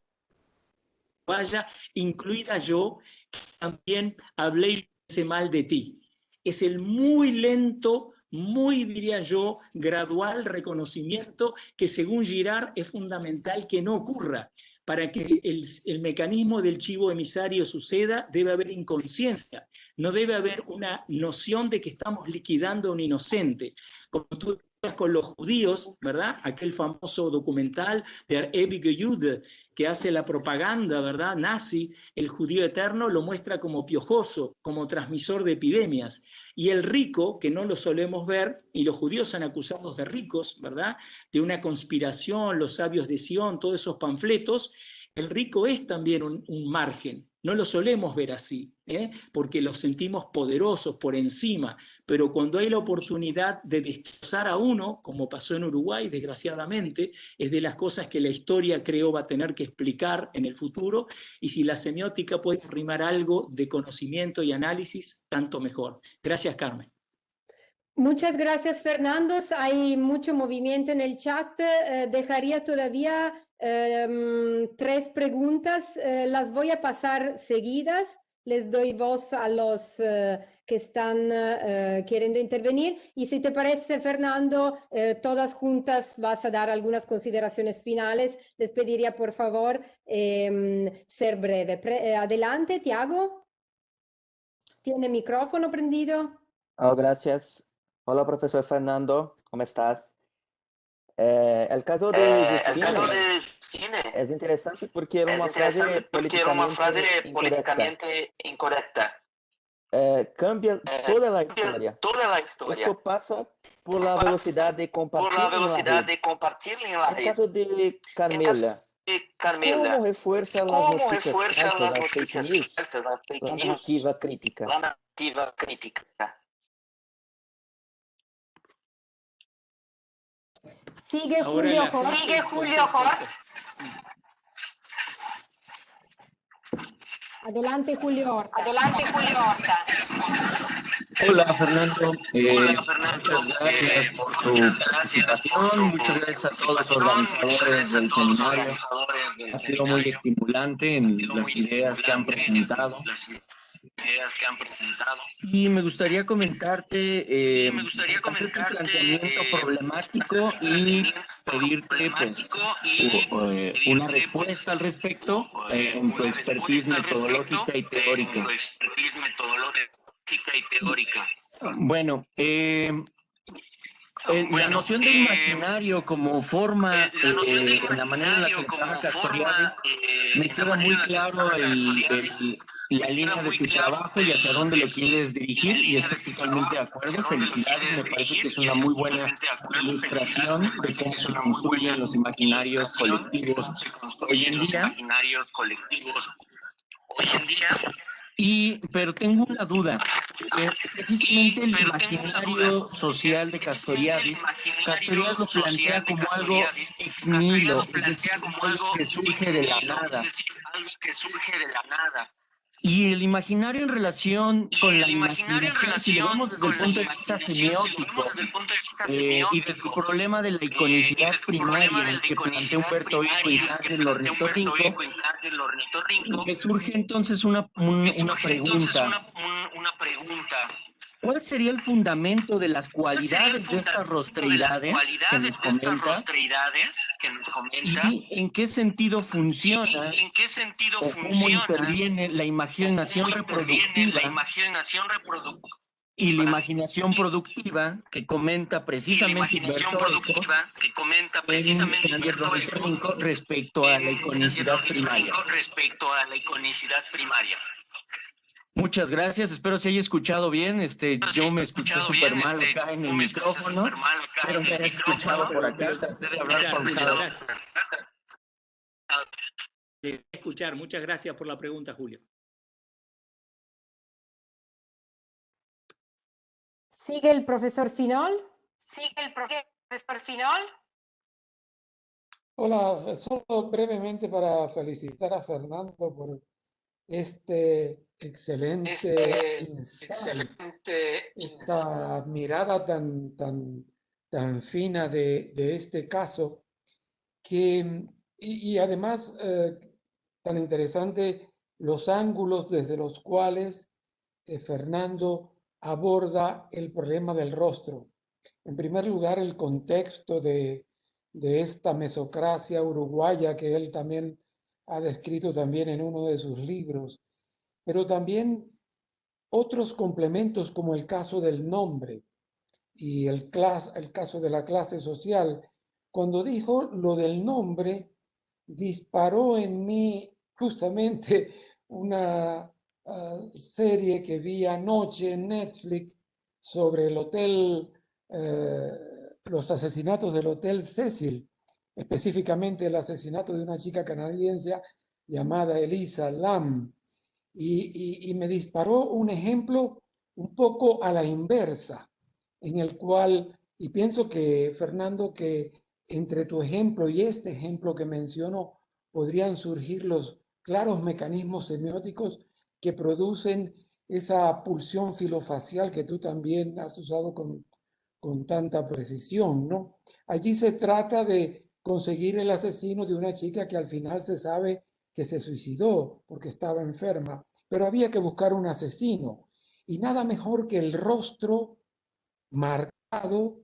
vaya, incluida yo, que también hablé y hice mal de ti. Es el muy lento, muy, diría yo, gradual reconocimiento que, según Girard, es fundamental que no ocurra. Para que el mecanismo del chivo emisario suceda, debe haber inconsciencia, no debe haber una noción de que estamos liquidando a un inocente. Como tú decías con los judíos, ¿verdad? Aquel famoso documental de Ewige Jude, que hace la propaganda, ¿verdad?, nazi, el judío eterno lo muestra como piojoso, como transmisor de epidemias. Y el rico, que no lo solemos ver, y los judíos son acusados de ricos, ¿verdad?, de una conspiración, los sabios de Sion, todos esos panfletos, el rico es también un margen. No lo solemos ver así, porque los sentimos poderosos por encima, pero cuando hay la oportunidad de destrozar a uno, como pasó en Uruguay, desgraciadamente, es de las cosas que la historia, creo, va a tener que explicar en el futuro, y si la semiótica puede arrimar algo de conocimiento y análisis, tanto mejor. Gracias, Carmen. Muchas gracias, Fernando. Hay mucho movimiento en el chat. Dejaría todavía 3 preguntas. Las voy a pasar seguidas. Les doy voz a los que están queriendo intervenir. Y si te parece, Fernando, todas juntas vas a dar algunas consideraciones finales. Les pediría, por favor, ser breve. Adelante, Tiago. Tiene micrófono prendido. Oh, gracias. Hola, profesor Fernando, ¿cómo estás? El caso de Justine es interesante porque era una frase políticamente incorrecta. Cambia toda la historia. Esto pasa por la velocidad de compartir en la red. El caso de Carmela. ¿Cómo refuerza las noticias falsas, las fake news, la narrativa crítica? Sigue Ahora Julio la Jorge. clase Adelante, Julio Horta. Hola Fernando, muchas gracias por tu participación, muchas gracias a todos los organizadores del seminario, ha sido muy estimulante en las ideas que han presentado. Y me gustaría comentarte, hacerte un planteamiento problemático y pedirte pues, una respuesta al respecto en tu expertise metodológica y teórica. Bueno, la noción de imaginario como forma, en la manera en la que trabaja Castoriadis, me queda muy claro la línea de tu trabajo y hacia dónde lo quieres dirigir, y estoy totalmente de acuerdo. Felicidades, me parece que es una muy buena ilustración de cómo se construyen los imaginarios colectivos hoy en día. Pero tengo una duda. Precisamente el imaginario social de Castoriadis lo plantea como algo ex nihilo, es decir, como algo que surge de la nada. Y el imaginario en relación con la imaginación, si lo vemos desde el punto de vista semiótico, y desde el problema de la iconicidad primaria en el que plantea Umberto Eco y Daniel Ornitorrinco, me surge entonces una pregunta. ¿Cuál sería el fundamento de las cualidades de estas rostreidades que nos comenta? ¿Y en qué sentido funciona o cómo interviene la imaginación reproductiva y la imaginación productiva que comenta precisamente Umberto Eco respecto a la iconicidad primaria? Muchas gracias, espero se haya escuchado bien. Yo me escuché súper mal acá en el micrófono, espero me haya escuchado por acá, traté de hablar pausado. Escuchar, muchas gracias por la pregunta, Julio. Sigue el profesor Finol. Hola, solo brevemente para felicitar a Fernando por este excelente insight, esta mirada tan fina de este caso, y además tan interesante los ángulos desde los cuales Fernando aborda el problema del rostro. En primer lugar, el contexto de esta mesocracia uruguaya que él también ha descrito también en uno de sus libros, pero también otros complementos como el caso del nombre y el caso de la clase social. Cuando dijo lo del nombre, disparó en mí justamente una serie que vi anoche en Netflix sobre el hotel, los asesinatos del Hotel Cecil, específicamente el asesinato de una chica canadiense llamada Elisa Lam, y me disparó un ejemplo un poco a la inversa, en el cual, y pienso que, Fernando, que entre tu ejemplo y este ejemplo que menciono, podrían surgir los claros mecanismos semióticos que producen esa pulsión filofacial que tú también has usado con tanta precisión, ¿no? Allí se trata de conseguir el asesino de una chica que al final se sabe que se suicidó porque estaba enferma, pero había que buscar un asesino. Y nada mejor que el rostro marcado,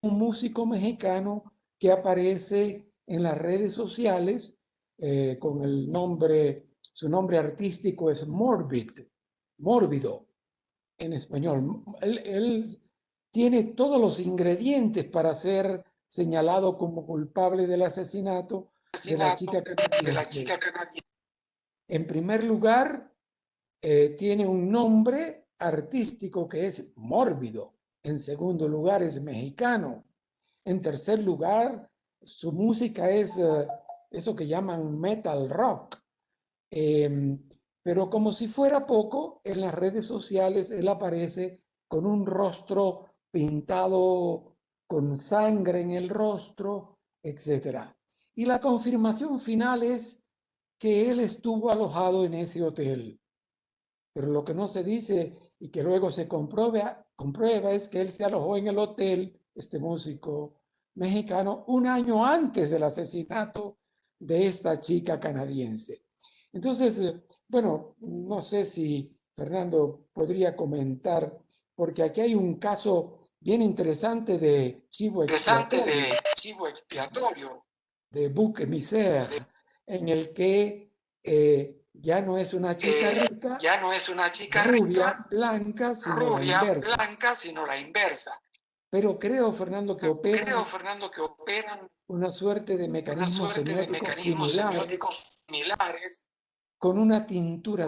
un músico mexicano que aparece en las redes sociales con el nombre, su nombre artístico es Mórbido. en español. Él tiene todos los ingredientes para ser señalado como culpable del asesinato de la chica canadiense. En primer lugar, tiene un nombre artístico que es mórbido. En segundo lugar, es mexicano. En tercer lugar, su música es eso que llaman metal rock. Pero como si fuera poco, en las redes sociales él aparece con un rostro pintado con sangre en el rostro, etc. Y la confirmación final es que él estuvo alojado en ese hotel. Pero lo que no se dice y que luego se comprueba es que él se alojó en el hotel, este músico mexicano, un año antes del asesinato de esta chica canadiense. Entonces, bueno, no sé si Fernando podría comentar, porque aquí hay un caso bien interesante de chivo expiatorio, de bouc émissaire, en el que ya no es una chica rica, rubia, blanca, sino la inversa. Pero creo, Fernando, que operan una suerte de mecanismos semióticos similares con una tintura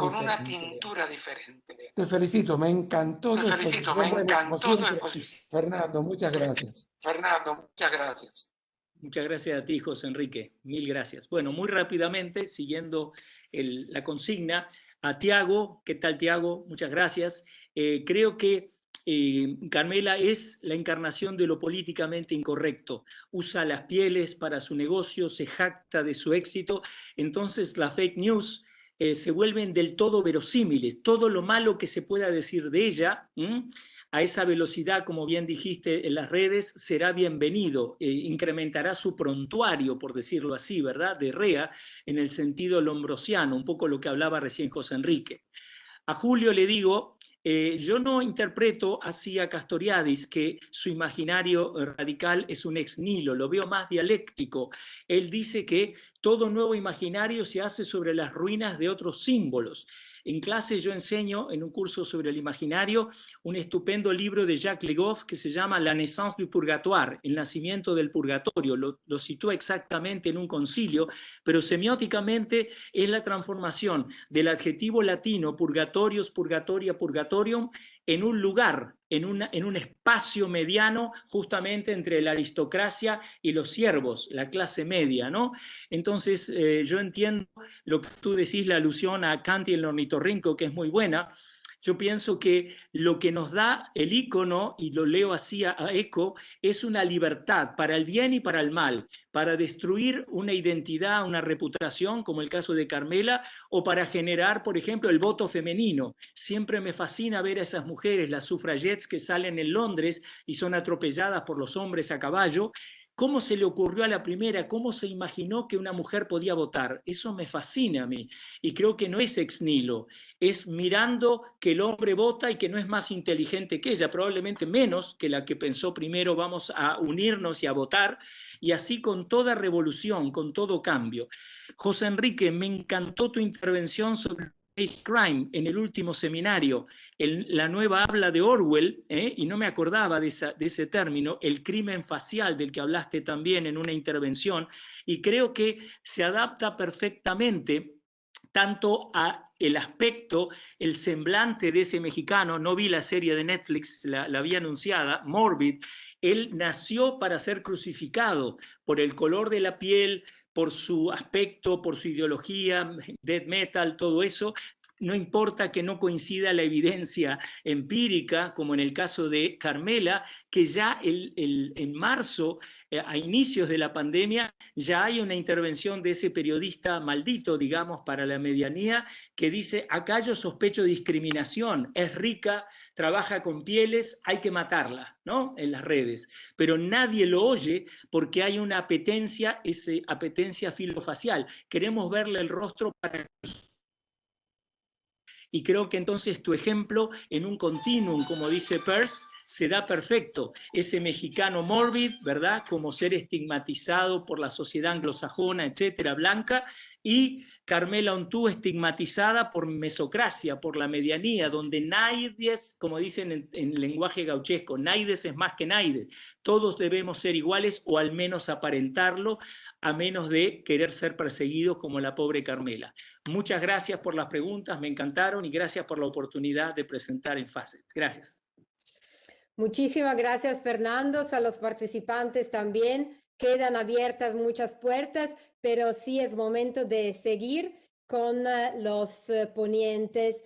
diferente. Te felicito, me encantó. Fernando, muchas gracias. Muchas gracias a ti, José Enrique. Mil gracias. Bueno, muy rápidamente, siguiendo la consigna, a Tiago. ¿Qué tal, Tiago? Muchas gracias. Creo que Carmela es la encarnación de lo políticamente incorrecto. Usa las pieles para su negocio, se jacta de su éxito. Entonces, las fake news se vuelven del todo verosímiles. Todo lo malo que se pueda decir de ella, a esa velocidad, como bien dijiste, en las redes, será bienvenido, incrementará su prontuario, por decirlo así, ¿verdad? De REA, en el sentido lombrosiano, un poco lo que hablaba recién José Enrique. A Julio le digo, yo no interpreto así a Castoriadis, que su imaginario radical es un ex nihilo, lo veo más dialéctico. Él dice que todo nuevo imaginario se hace sobre las ruinas de otros símbolos. En clase yo enseño, en un curso sobre el imaginario, un estupendo libro de Jacques Le Goff que se llama La naissance du purgatoire, el nacimiento del purgatorio. Lo sitúa exactamente en un concilio, pero semióticamente es la transformación del adjetivo latino purgatorius, purgatoria, purgatorium, en un lugar, en un espacio mediano justamente entre la aristocracia y los siervos, la clase media, ¿no? Entonces yo entiendo lo que tú decís, la alusión a Kant y el ornitorrinco, que es muy buena. Yo pienso que lo que nos da el ícono, y lo leo así a Eco, es una libertad para el bien y para el mal, para destruir una identidad, una reputación, como el caso de Carmela, o para generar, por ejemplo, el voto femenino. Siempre me fascina ver a esas mujeres, las suffragettes que salen en Londres y son atropelladas por los hombres a caballo. ¿Cómo se le ocurrió a la primera? ¿Cómo se imaginó que una mujer podía votar? Eso me fascina a mí. Y creo que no es ex nihilo, es mirando que el hombre vota y que no es más inteligente que ella, probablemente menos que la que pensó primero vamos a unirnos y a votar, y así con toda revolución, con todo cambio. José Enrique, me encantó tu intervención sobre crime en el último seminario. La nueva habla de Orwell, y no me acordaba de ese término, el crimen facial del que hablaste también en una intervención, y creo que se adapta perfectamente tanto a el aspecto, el semblante de ese mexicano. No vi la serie de Netflix, la había anunciada, Morbid. Él nació para ser crucificado por el color de la piel, por su aspecto, por su ideología, death metal, todo eso. No importa que no coincida la evidencia empírica, como en el caso de Carmela, que ya en marzo, a inicios de la pandemia, ya hay una intervención de ese periodista maldito, digamos, para la medianía, que dice, acá yo sospecho discriminación, es rica, trabaja con pieles, hay que matarla, ¿no? En las redes. Pero nadie lo oye porque hay una apetencia, esa apetencia filofacial. Queremos verle el rostro para... Y creo que entonces tu ejemplo en un continuum, como dice Peirce, se da perfecto. Ese mexicano mórbid, ¿verdad? Como ser estigmatizado por la sociedad anglosajona, etcétera, blanca, y Carmela Ontú estigmatizada por mesocracia, por la medianía, donde naides, como dicen en lenguaje gauchesco, naides es más que naides. Todos debemos ser iguales o al menos aparentarlo, a menos de querer ser perseguidos como la pobre Carmela. Muchas gracias por las preguntas, me encantaron, y gracias por la oportunidad de presentar en Facets. Gracias. Muchísimas gracias, Fernando. A los participantes también. Quedan abiertas muchas puertas, pero sí es momento de seguir con los ponentes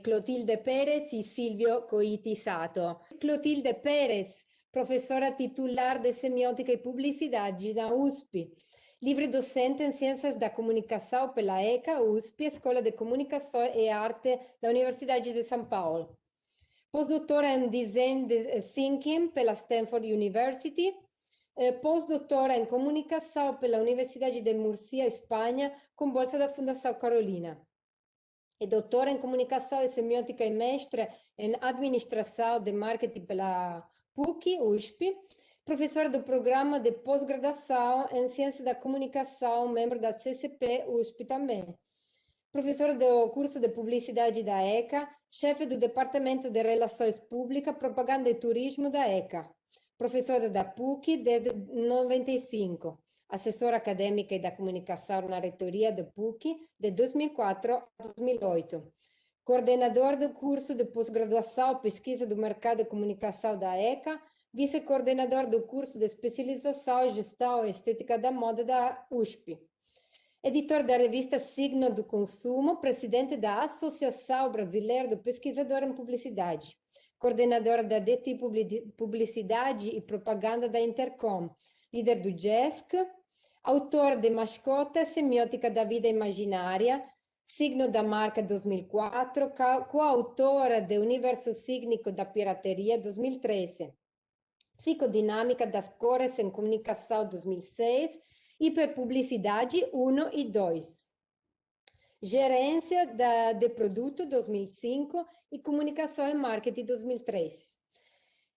Clotilde Pérez y Silvio Coitisato. Clotilde Pérez, professora titular de Semiótica e Publicidade na USP. Livre docente em Ciências da Comunicação pela ECA, USP, Escola de Comunicação e Arte da Universidade de São Paulo. Postdoctora em Design Thinking pela Stanford University. Postdoctora em Comunicação pela Universidade de Murcia, Espanha, com bolsa da Fundação Carolina. É doutora em Comunicação e Semiótica e mestra em Administração de Marketing pela PUC, USP. Professora do programa de pós-graduação em Ciência da Comunicação, membro da CCP, USP também. Professora do curso de Publicidade da ECA, chefe do Departamento de Relações Públicas, Propaganda e Turismo da ECA. Professora da PUC desde 95, assessora acadêmica e da comunicação na reitoria da PUC de 2004 a 2008, coordenador do curso de pós-graduação Pesquisa do Mercado de Comunicação da ECA, vice-coordenador do curso de especialização em Gestão e Estética da Moda da USP, editor da revista Signo do Consumo, presidente da Associação Brasileira do Pesquisador em Publicidade, coordenadora da DT Publicidade e Propaganda da Intercom, líder do GESC, autor de Mascota, Semiótica da Vida Imaginária, Signo da Marca 2004, coautora de Universo Sígnico da Pirateria 2013, Psicodinâmica das Cores em Comunicação 2006, Hiperpublicidade 1 e 2. Gerência de Produto 2005 e Comunicação e Marketing 2003.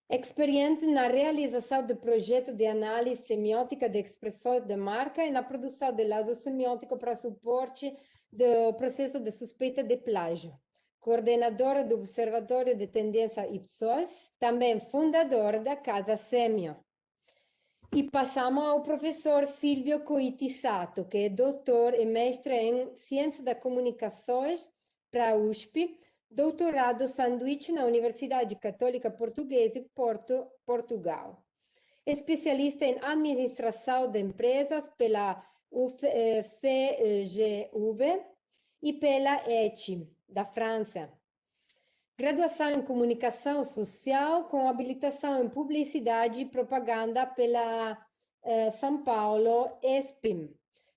Experiente na realização de projetos de análise semiótica de expressões de marca e na produção de laudo semiótico para suporte do processo de suspeita de plágio. Coordenadora do Observatório de Tendência Ipsos, também fundadora da Casa Semio. E passamos ao professor Silvio Coitisato, que é doutor e mestre em Ciências da Comunicações para a USP, doutorado sanduíche na Universidade Católica Portuguesa, Porto, Portugal. Especialista em Administração de Empresas pela FGV e pela ETI, da França. Graduação em Comunicação Social com habilitação em Publicidade e Propaganda pela São Paulo, ESPIM.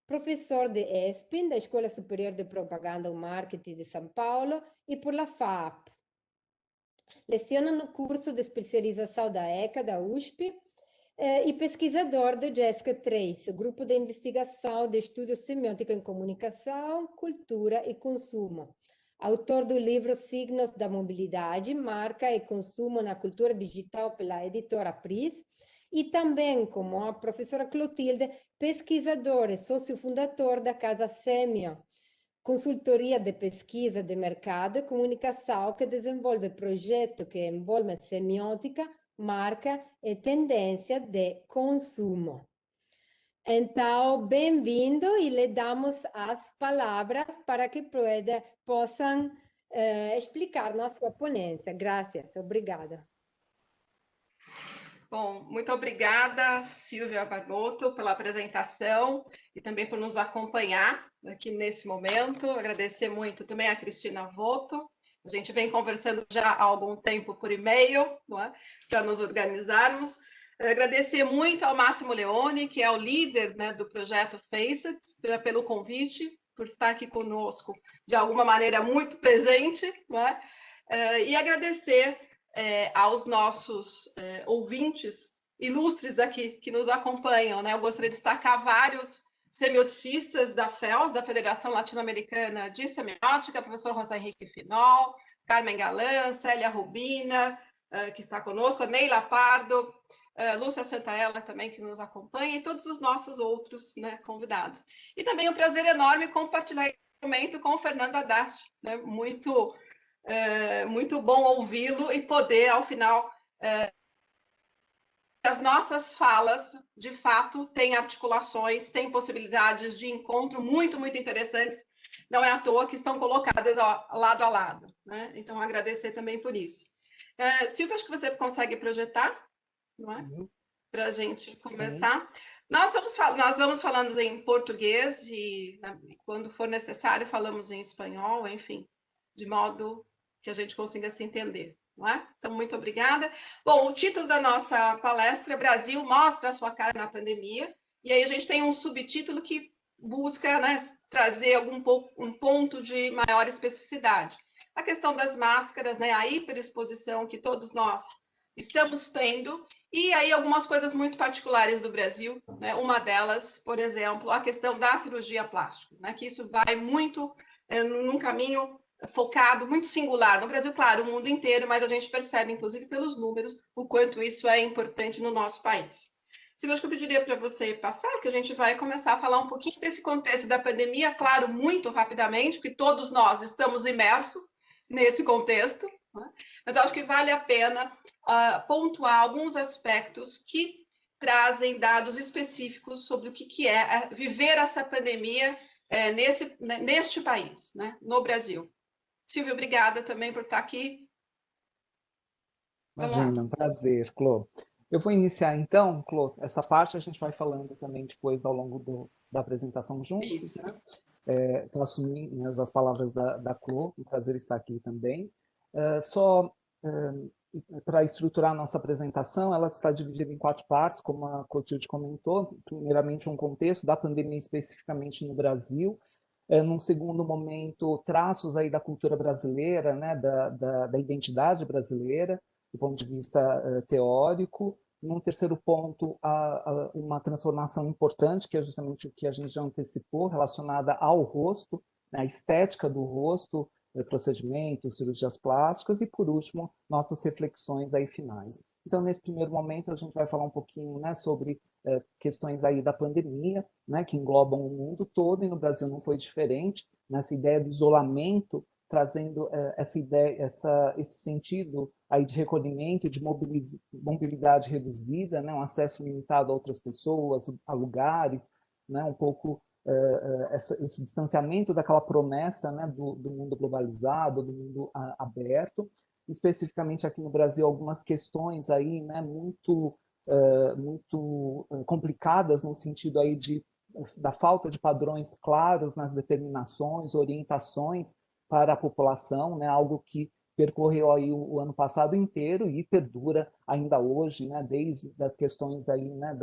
Professor de ESPIM, da Escola Superior de Propaganda e Marketing de São Paulo, e por la FAP. Leciona no curso de especialização da ECA, da USP, e pesquisador do GESC 3, Grupo de Investigação de Estudos Semiótica em Comunicação, Cultura e Consumo. Autor do livro Signos da Mobilidade, Marca e Consumo na Cultura Digital pela editora Pris, e também, como a professora Clotilde, pesquisador e sócio fundador da Casa Semio, consultoria de pesquisa de mercado e comunicação que desenvolve projetos que envolvem semiótica, marca e tendência de consumo. Então, bem-vindo e lhe damos as palavras para que possam explicar na sua ponência. Graças, obrigada. Bom, muito obrigada, Silvia Barboto, pela apresentação e também por nos acompanhar aqui nesse momento. Agradecer muito também a Cristina Voto. A gente vem conversando já há algum tempo por e-mail, para nos organizarmos. Agradecer muito ao Máximo Leone, que é o líder, né, do projeto Facets, pelo convite, por estar aqui conosco de alguma maneira muito presente, né? E agradecer aos nossos ouvintes ilustres aqui que nos acompanham, né? Eu gostaria de destacar vários semioticistas da FELS, da Federação Latino-Americana de Semiótica, professor José Henrique Finol, Carmen Galan, Célia Rubina, que está conosco, a Neila Pardo, Lúcia Santaella também, que nos acompanha, e todos os nossos outros, né, convidados. E também um prazer enorme compartilhar esse momento com o Fernando Haddad, né, muito bom ouvi-lo e poder, ao final, as nossas falas, de fato, têm articulações, têm possibilidades de encontro muito interessantes, não é à toa que estão colocadas lado a lado, né? Então, agradecer também por isso. Silvia, acho que você consegue projetar, não é? Para a gente começar. Nós vamos falando em português e, quando for necessário, falamos em espanhol, enfim, de modo que a gente consiga se entender. Não é? Então, muito obrigada. Bom, o título da nossa palestra é Brasil mostra a sua cara na pandemia, e aí a gente tem um subtítulo que busca, né, trazer um ponto de maior especificidade. A questão das máscaras, né, a hiperexposição que todos nós estamos tendo, e aí algumas coisas muito particulares do Brasil, né? Uma delas, por exemplo, a questão da cirurgia plástica, né? Que isso vai muito num caminho focado, muito singular. No Brasil, claro, o mundo inteiro, mas a gente percebe, inclusive pelos números, o quanto isso é importante no nosso país. Silvia, acho que eu pediria para você passar, que a gente vai começar a falar um pouquinho desse contexto da pandemia, claro, muito rapidamente, porque todos nós estamos imersos nesse contexto, né? Mas eu acho que vale a pena pontuar alguns aspectos que trazem dados específicos sobre o que é viver essa pandemia neste país, né? No Brasil. Silvia, obrigada também por estar aqui. Imagina, um prazer, Clô. Eu vou iniciar então, Clô, essa parte a gente vai falando também depois ao longo da apresentação juntos, Isso. né? Vou assumir as palavras da Clô, um prazer estar aqui também. Para estruturar a nossa apresentação, ela está dividida em 4 partes, como a Clotilde comentou. Primeiramente, um contexto da pandemia especificamente no Brasil. Num segundo momento, traços aí da cultura brasileira, né, da identidade brasileira, do ponto de vista teórico. Num terceiro ponto, uma transformação importante, que é justamente o que a gente já antecipou, relacionada ao rosto, né, a estética do rosto, procedimentos, cirurgias plásticas, e por último, nossas reflexões aí finais. Então, nesse primeiro momento, a gente vai falar um pouquinho, né, sobre questões aí da pandemia, né, que englobam o mundo todo, e no Brasil não foi diferente, nessa ideia do isolamento, trazendo essa ideia, esse sentido aí de recolhimento e de mobilidade reduzida, né, um acesso limitado a outras pessoas, a lugares, né, um pouco esse distanciamento daquela promessa, né, do mundo globalizado, do mundo aberto. Especificamente aqui no Brasil, algumas questões aí, né, muito complicadas no sentido aí da falta de padrões claros nas determinações, orientações para a população, né, algo que percorreu aí o ano passado inteiro e perdura ainda hoje, né, desde as questões aí, né,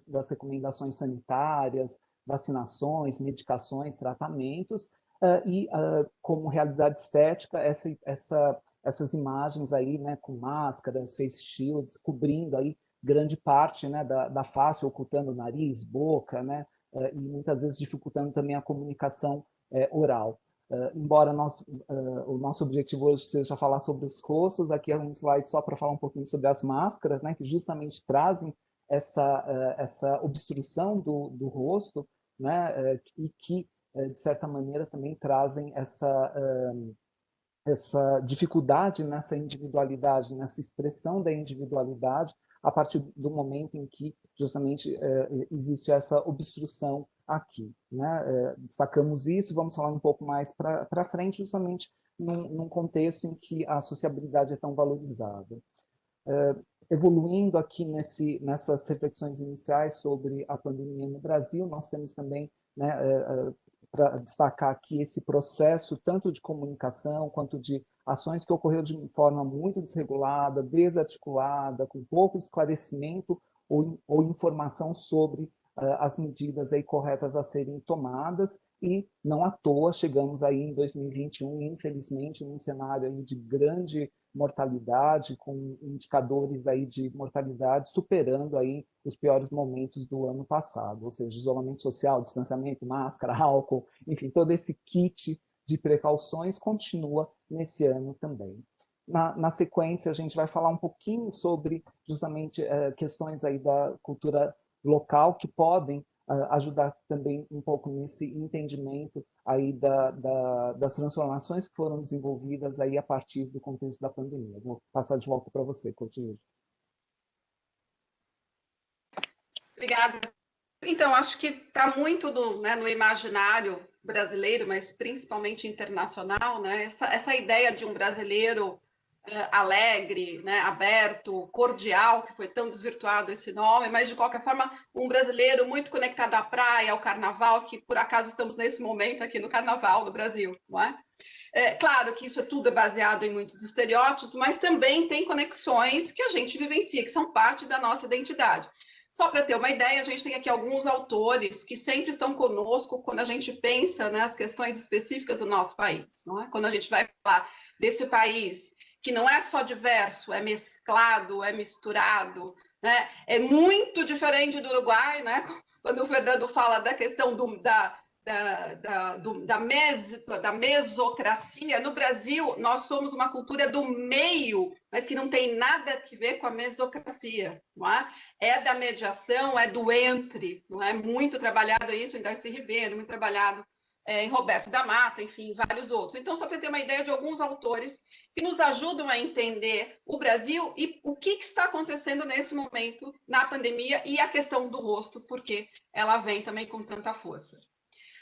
das recomendações sanitárias, vacinações, medicações, tratamentos, como realidade estética, essas imagens aí, né, com máscaras, face shields, cobrindo aí grande parte, né, da face, ocultando nariz, boca, né, e muitas vezes dificultando também a comunicação oral. Embora o nosso objetivo hoje seja falar sobre os rostos, aqui é um slide só para falar um pouquinho sobre as máscaras, né, que justamente trazem essa obstrução do rosto, né, e que, de certa maneira, também trazem essa dificuldade nessa individualidade, nessa expressão da individualidade, a partir do momento em que justamente existe essa obstrução aqui, né? Destacamos isso, vamos falar um pouco mais para frente, justamente num contexto em que a sociabilidade é tão valorizada. Evoluindo aqui nessas reflexões iniciais sobre a pandemia no Brasil, nós temos também, né, para destacar aqui esse processo tanto de comunicação quanto de ações que ocorreu de forma muito desregulada, desarticulada, com pouco esclarecimento ou informação sobre as medidas aí corretas a serem tomadas, e não à toa chegamos aí em 2021, infelizmente, num cenário aí de grande mortalidade, com indicadores aí de mortalidade superando aí os piores momentos do ano passado, ou seja, isolamento social, distanciamento, máscara, álcool, enfim, todo esse kit de precauções continua nesse ano também. Na sequência, a gente vai falar um pouquinho sobre justamente questões aí da cultura local que podem ajudar também um pouco nesse entendimento aí das transformações que foram desenvolvidas aí a partir do contexto da pandemia. Vou passar de volta para você, Cotilde. Obrigada. Então, acho que está muito no imaginário brasileiro, mas principalmente internacional, né? Essa ideia de um brasileiro alegre, né? Aberto, cordial, que foi tão desvirtuado esse nome, mas de qualquer forma, um brasileiro muito conectado à praia, ao carnaval, que por acaso estamos nesse momento aqui no carnaval do Brasil, não é? Claro que isso tudo é baseado em muitos estereótipos, mas também tem conexões que a gente vivencia, que são parte da nossa identidade. Só para ter uma ideia, a gente tem aqui alguns autores que sempre estão conosco quando a gente pensa nas questões específicas do nosso país, não é? Quando a gente vai falar desse país que não é só diverso, é mesclado, é misturado, né? É muito diferente do Uruguai, né? Quando o Fernando fala da questão da mesocracia, no Brasil nós somos uma cultura do meio, mas que não tem nada a ver com a mesocracia, não é? É da mediação, é do entre, não é? Muito trabalhado isso em Darcy Ribeiro, muito trabalhado em Roberto da Mata, enfim, vários outros. Então, só para ter uma ideia de alguns autores que nos ajudam a entender o Brasil e o que está acontecendo nesse momento na pandemia e a questão do rosto, porque ela vem também com tanta força.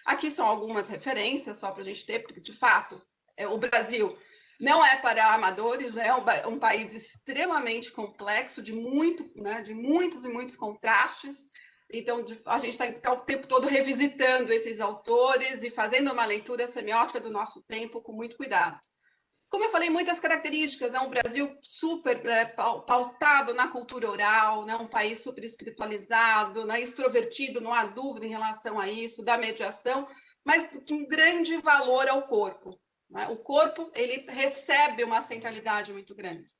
Aqui são algumas referências, só para a gente ter, porque, de fato, o Brasil não é para amadores, né? É um país extremamente complexo, de muitos e muitos contrastes. Então, a gente está o tempo todo revisitando esses autores e fazendo uma leitura semiótica do nosso tempo com muito cuidado. Como eu falei, muitas características, é um Brasil super pautado na cultura oral, né? Um país super espiritualizado, né? Extrovertido, não há dúvida em relação a isso, da mediação, mas com grande valor ao corpo, né? O corpo, ele recebe uma centralidade muito grande,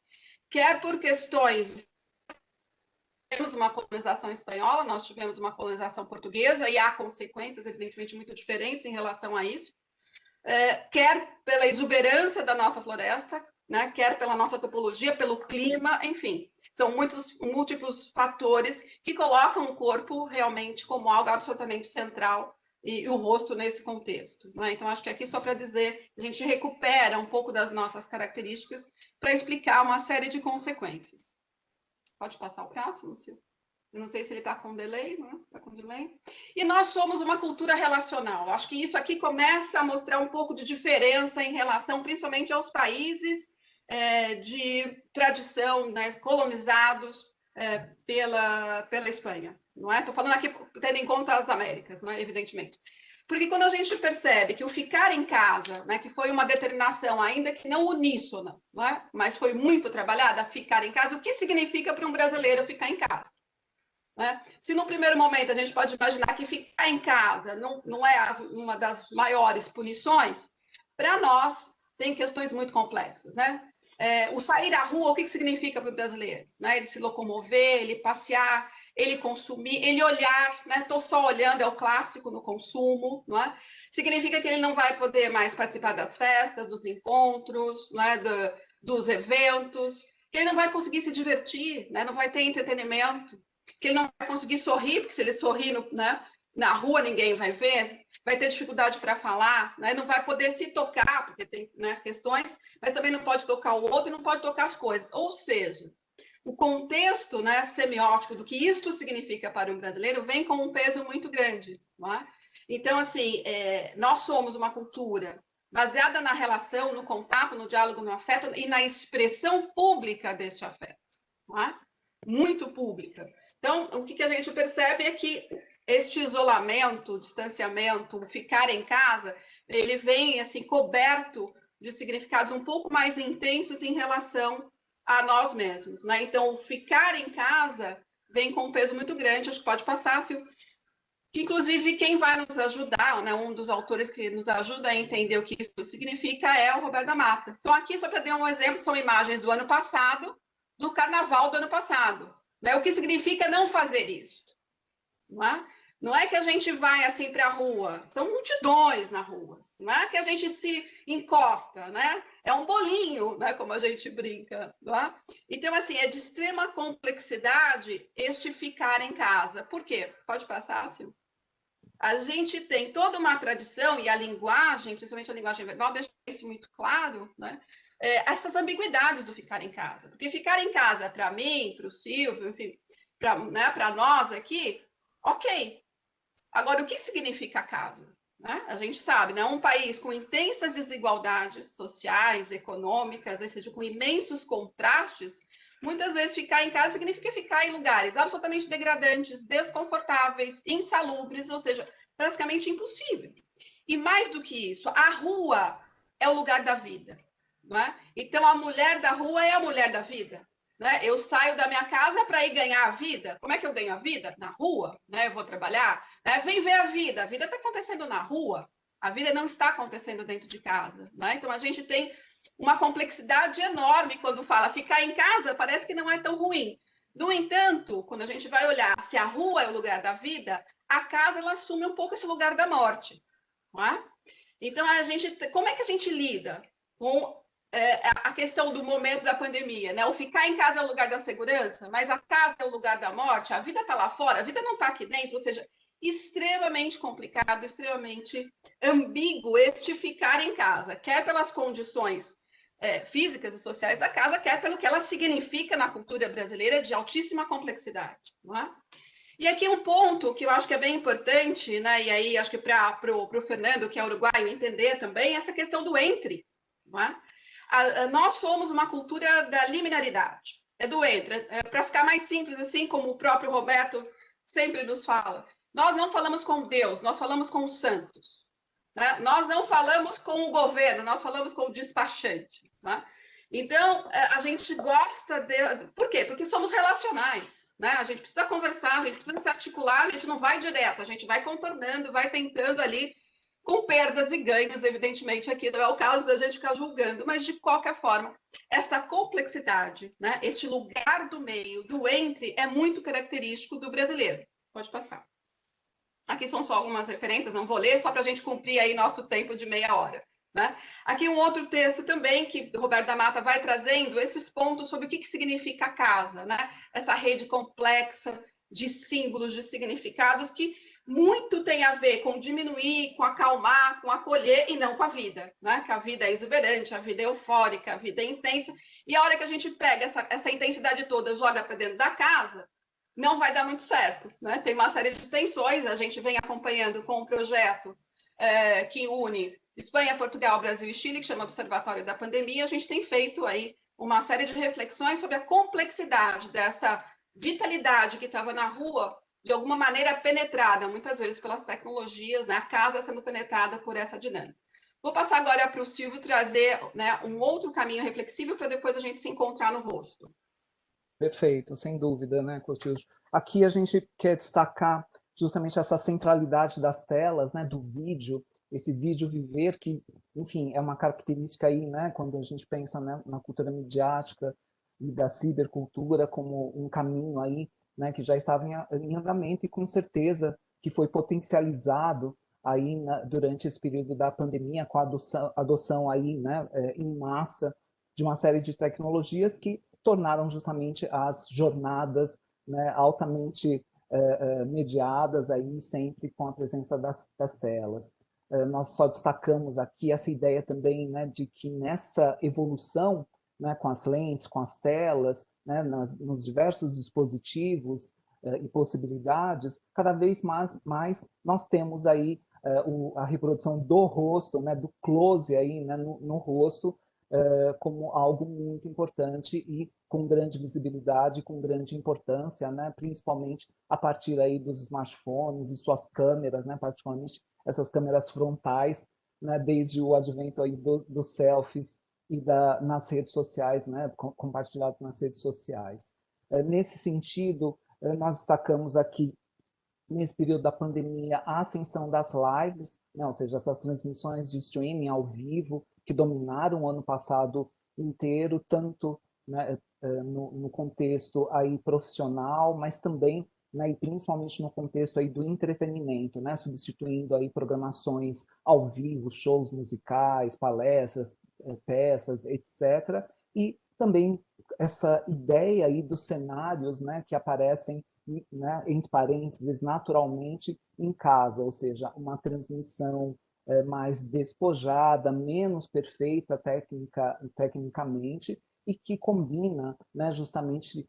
quer por questões... Tivemos uma colonização espanhola, nós tivemos uma colonização portuguesa, e há consequências, evidentemente, muito diferentes em relação a isso, quer pela exuberância da nossa floresta, né, quer pela nossa topologia, pelo clima, enfim. São múltiplos fatores que colocam o corpo realmente como algo absolutamente central e o rosto nesse contexto, né? Então, acho que aqui, só para dizer, a gente recupera um pouco das nossas características para explicar uma série de consequências. Pode passar o próximo, Silvio? Eu não sei se ele está com delay, não é? Está com delay. E nós somos uma cultura relacional. Acho que isso aqui começa a mostrar um pouco de diferença em relação, principalmente, aos países de tradição, né, colonizados pela Espanha. Não é? Estou falando aqui tendo em conta as Américas, não é? Evidentemente. Porque quando a gente percebe que o ficar em casa, né, que foi uma determinação, ainda que não uníssona, não é? Mas foi muito trabalhada, ficar em casa, o que significa para um brasileiro ficar em casa? Né? Se no primeiro momento a gente pode imaginar que ficar em casa não é uma das maiores punições, para nós tem questões muito complexas, né? O sair à rua, o que significa para o brasileiro? Né? Ele se locomover, ele passear, ele consumir, ele olhar, né? Estou só olhando, é o clássico no consumo, não é? Significa que ele não vai poder mais participar das festas, dos encontros, não é? Dos eventos, que ele não vai conseguir se divertir, né? Não vai ter entretenimento, que ele não vai conseguir sorrir, porque se ele sorrir na rua ninguém vai ver, vai ter dificuldade para falar, né? Não vai poder se tocar, porque tem, né, questões, mas também não pode tocar o outro e não pode tocar as coisas. Ou seja, o contexto, né, semiótico do que isto significa para um brasileiro vem com um peso muito grande, não é? Então, assim, nós somos uma cultura baseada na relação, no contato, no diálogo, no afeto e na expressão pública deste afeto, não é? Muito pública. Então, o que a gente percebe é que este isolamento, o distanciamento, o ficar em casa, ele vem assim coberto de significados um pouco mais intensos em relação a nós mesmos, né? Então, o ficar em casa vem com um peso muito grande. Acho que pode passar, Silvio. Inclusive, quem vai nos ajudar, né, um dos autores que nos ajuda a entender o que isso significa é o Roberto da Mata. Então, aqui, só para dar um exemplo, são imagens do ano passado, do carnaval do ano passado. Né? O que significa não fazer isso? Não é? Não é que a gente vai assim para a rua, são multidões na rua. Não é que a gente se encosta, né? É um bolinho, né? Como a gente brinca, lá. Então, assim, é de extrema complexidade este ficar em casa. Por quê? Pode passar, Silvia? A gente tem toda uma tradição e a linguagem, principalmente a linguagem verbal, deixa isso muito claro, né? Essas ambiguidades do ficar em casa. Porque ficar em casa, para mim, para o Silvio, enfim, para nós aqui, ok. Agora, o que significa casa? Né? A gente sabe, né? Um país com intensas desigualdades sociais, econômicas, ou seja, com imensos contrastes, muitas vezes ficar em casa significa ficar em lugares absolutamente degradantes, desconfortáveis, insalubres, ou seja, praticamente impossível. E mais do que isso, a rua é o lugar da vida. Não é? Então, a mulher da rua é a mulher da vida. Né? Eu saio da minha casa para ir ganhar a vida. Como é que eu ganho a vida? Na rua, né? Eu vou trabalhar. Né? Vem ver a vida está acontecendo na rua. A vida não está acontecendo dentro de casa. Né? Então, a gente tem uma complexidade enorme quando fala ficar em casa, parece que não é tão ruim. No entanto, quando a gente vai olhar se a rua é o lugar da vida, a casa ela assume um pouco esse lugar da morte. Não é? Então, como é que a gente lida com a questão do momento da pandemia, né? O ficar em casa é o lugar da segurança, mas a casa é o lugar da morte, a vida está lá fora, a vida não está aqui dentro, ou seja, extremamente complicado, extremamente ambíguo este ficar em casa, quer pelas condições físicas e sociais da casa, quer pelo que ela significa na cultura brasileira de altíssima complexidade, não é? E aqui um ponto que eu acho que é bem importante, né? E aí acho que para o Fernando, que é uruguaio, entender também essa questão do entre, não é? Nós somos uma cultura da liminaridade, do entre. Para ficar mais simples, assim como o próprio Roberto sempre nos fala, nós não falamos com Deus, nós falamos com os santos. Né? Nós não falamos com o governo, nós falamos com o despachante. Né? Então, a gente gosta de... Por quê? Porque somos relacionais. Né? A gente precisa conversar, a gente precisa se articular, a gente não vai direto, a gente vai contornando, vai tentando ali com perdas e ganhos, evidentemente, aqui não é o caso da gente ficar julgando, mas de qualquer forma, essa complexidade, né, este lugar do meio, do entre, é muito característico do brasileiro. Pode passar. Aqui são só algumas referências, não vou ler, só para a gente cumprir aí nosso tempo de meia hora. Né? Aqui um outro texto também, que o Roberto da Mata vai trazendo, esses pontos sobre o que significa a casa, né? Essa rede complexa de símbolos, de significados, que muito tem a ver com diminuir, com acalmar, com acolher e não com a vida, né? Que a vida é exuberante, a vida é eufórica, a vida é intensa. E a hora que a gente pega essa intensidade toda, joga para dentro da casa, não vai dar muito certo, né? Tem uma série de tensões, a gente vem acompanhando com um projeto que une Espanha, Portugal, Brasil e Chile, que chama Observatório da Pandemia. A gente tem feito aí uma série de reflexões sobre a complexidade dessa vitalidade que estava na rua, de alguma maneira penetrada, muitas vezes pelas tecnologias, né? A casa sendo penetrada por essa dinâmica. Vou passar agora para o Silvio trazer, né, um outro caminho reflexivo para depois a gente se encontrar no rosto. Perfeito, sem dúvida, né, Clotilde? Aqui a gente quer destacar justamente essa centralidade das telas, né, do vídeo, esse vídeo viver que, enfim, é uma característica aí, né, quando a gente pensa, né, na cultura midiática e da cibercultura como um caminho aí, né, que já estava em andamento e com certeza que foi potencializado aí durante esse período da pandemia com a adoção aí, né, em massa de uma série de tecnologias que tornaram justamente as jornadas, né, altamente mediadas aí sempre com a presença das telas. Nós só destacamos aqui essa ideia também, né, de que nessa evolução, né, com as lentes, com as telas, né, nos diversos dispositivos e possibilidades, cada vez mais nós temos aí a reprodução do rosto, né, do close aí, né, no rosto, como algo muito importante e com grande visibilidade, com grande importância, né, principalmente a partir aí dos smartphones e suas câmeras, né, particularmente essas câmeras frontais, né, desde o advento aí dos selfies e nas redes sociais, né, compartilhados nas redes sociais. Nesse sentido, nós destacamos aqui, nesse período da pandemia, a ascensão das lives, né, ou seja, essas transmissões de streaming ao vivo, que dominaram o ano passado inteiro, tanto, né, no contexto aí profissional, mas também né, e principalmente no contexto aí do entretenimento, né, substituindo aí programações ao vivo, shows musicais, palestras, peças, etc. E também essa ideia aí dos cenários, né, que aparecem, né, entre parênteses, naturalmente em casa, ou seja, uma transmissão mais despojada, menos perfeita tecnicamente, e que combina, né, justamente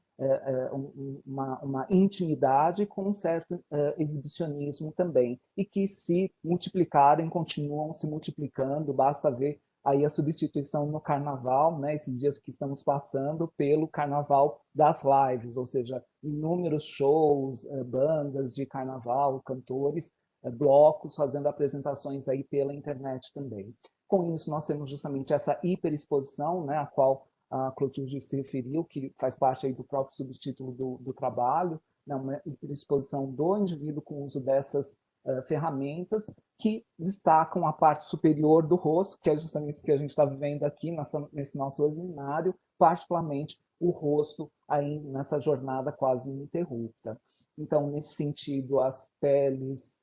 uma intimidade com um certo exibicionismo também, e que se multiplicarem, continuam se multiplicando, basta ver aí a substituição no carnaval, né, esses dias que estamos passando, pelo carnaval das lives, ou seja, inúmeros shows, bandas de carnaval, cantores, blocos fazendo apresentações aí pela internet também. Com isso, nós temos justamente essa hiperexposição, né, a qual a Clotilde se referiu, que faz parte aí do próprio subtítulo do trabalho, né, uma hiperexposição do indivíduo com o uso dessas ferramentas que destacam a parte superior do rosto, que é justamente isso que a gente está vivendo aqui nesse nosso webinário, particularmente o rosto aí nessa jornada quase ininterrupta. Então, nesse sentido, as peles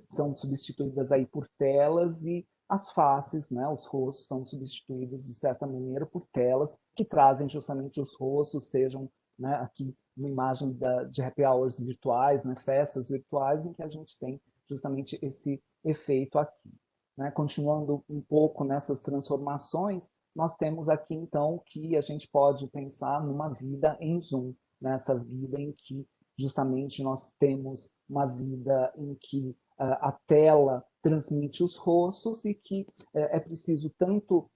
são substituídas aí por telas e as faces, né, os rostos são substituídos de certa maneira por telas que trazem justamente os rostos, sejam, né, aqui uma imagem de happy hours virtuais, né, festas virtuais, em que a gente tem justamente esse efeito aqui. Né? Continuando um pouco nessas transformações, nós temos aqui então que a gente pode pensar numa vida em Zoom, nessa vida em que justamente nós temos uma vida em que a tela transmite os rostos e que é preciso tanto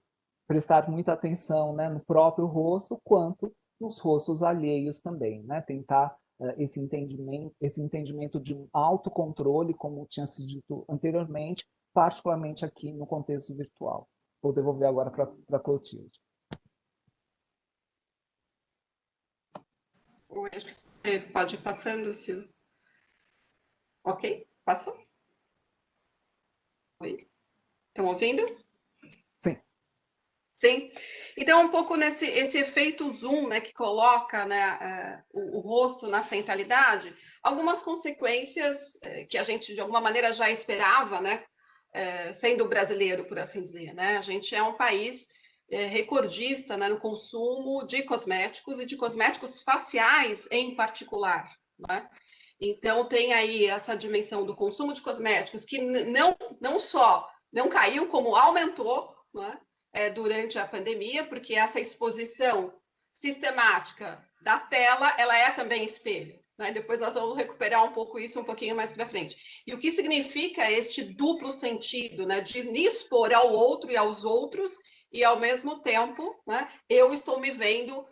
prestar muita atenção, né, no próprio rosto, quanto nos rostos alheios também, né? Tentar esse entendimento de um autocontrole, como tinha sido dito anteriormente, particularmente aqui no contexto virtual. Vou devolver agora para a Clotilde. Pode ir passando, Silvio. Ok, passou? Oi? Estão ouvindo? Sim. Sim. Então, um pouco esse efeito zoom, né, que coloca, né, o rosto na centralidade, algumas consequências que a gente, de alguma maneira, já esperava, né, sendo brasileiro, por assim dizer. Né? A gente é um país recordista, né, no consumo de cosméticos e de cosméticos faciais em particular. Né? Então, tem aí essa dimensão do consumo de cosméticos que não só não caiu, como aumentou, né? Durante a pandemia, porque essa exposição sistemática da tela, ela é também espelho. Né? Depois nós vamos recuperar um pouco isso um pouquinho mais para frente. E o que significa este duplo sentido, né? De me expor ao outro e aos outros, e ao mesmo tempo, né, eu estou me vendo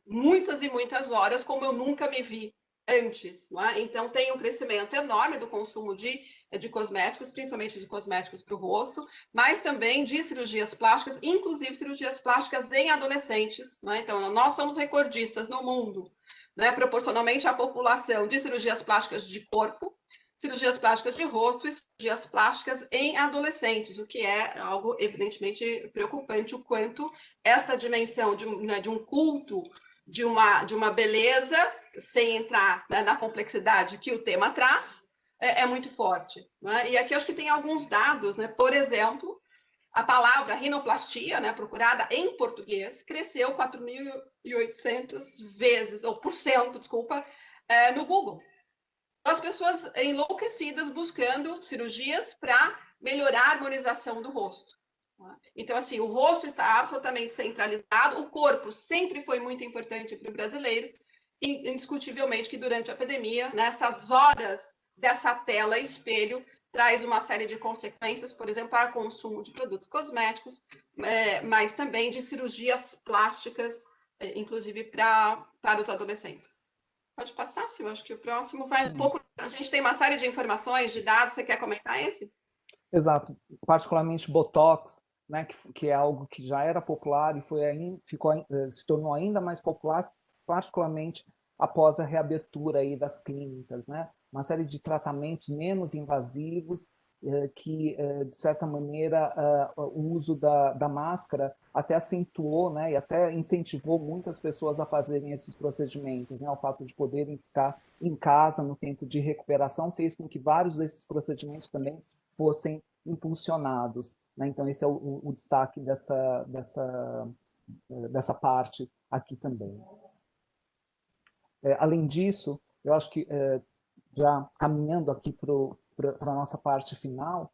muitas e muitas horas como eu nunca me vi antes. Né? Então, tem um crescimento enorme do consumo de cosméticos, principalmente de cosméticos para o rosto, mas também de cirurgias plásticas, inclusive cirurgias plásticas em adolescentes. Né? Então, nós somos recordistas no mundo, né, proporcionalmente à população, de cirurgias plásticas de corpo, cirurgias plásticas de rosto e cirurgias plásticas em adolescentes, o que é algo evidentemente preocupante, o quanto esta dimensão de um culto de uma beleza, sem entrar, né, na complexidade que o tema traz, é muito forte. Né? E aqui eu acho que tem alguns dados, né? Por exemplo, a palavra rinoplastia, né, procurada em português, cresceu 4.800 vezes, ou por cento, desculpa, no Google. As pessoas enlouquecidas buscando cirurgias para melhorar a harmonização do rosto. Então, assim, o rosto está absolutamente centralizado, o corpo sempre foi muito importante para o brasileiro, e indiscutivelmente que durante a pandemia, nessas horas dessa tela espelho, traz uma série de consequências, por exemplo, para o consumo de produtos cosméticos, mas também de cirurgias plásticas, inclusive para os adolescentes. Pode passar, Silvio, acho que o próximo vai um pouco... A gente tem uma série de informações, de dados, você quer comentar esse? Exato, particularmente Botox, né, que é algo que já era popular e se tornou ainda mais popular, particularmente após a reabertura aí das clínicas, né? Uma série de tratamentos menos invasivos que, de certa maneira, o uso da máscara até acentuou, né, e até incentivou muitas pessoas a fazerem esses procedimentos, né, o fato de poderem ficar em casa no tempo de recuperação fez com que vários desses procedimentos também fossem impulsionados, né? Então esse é o destaque dessa parte aqui também. Além disso, eu acho que já caminhando aqui para a nossa parte final,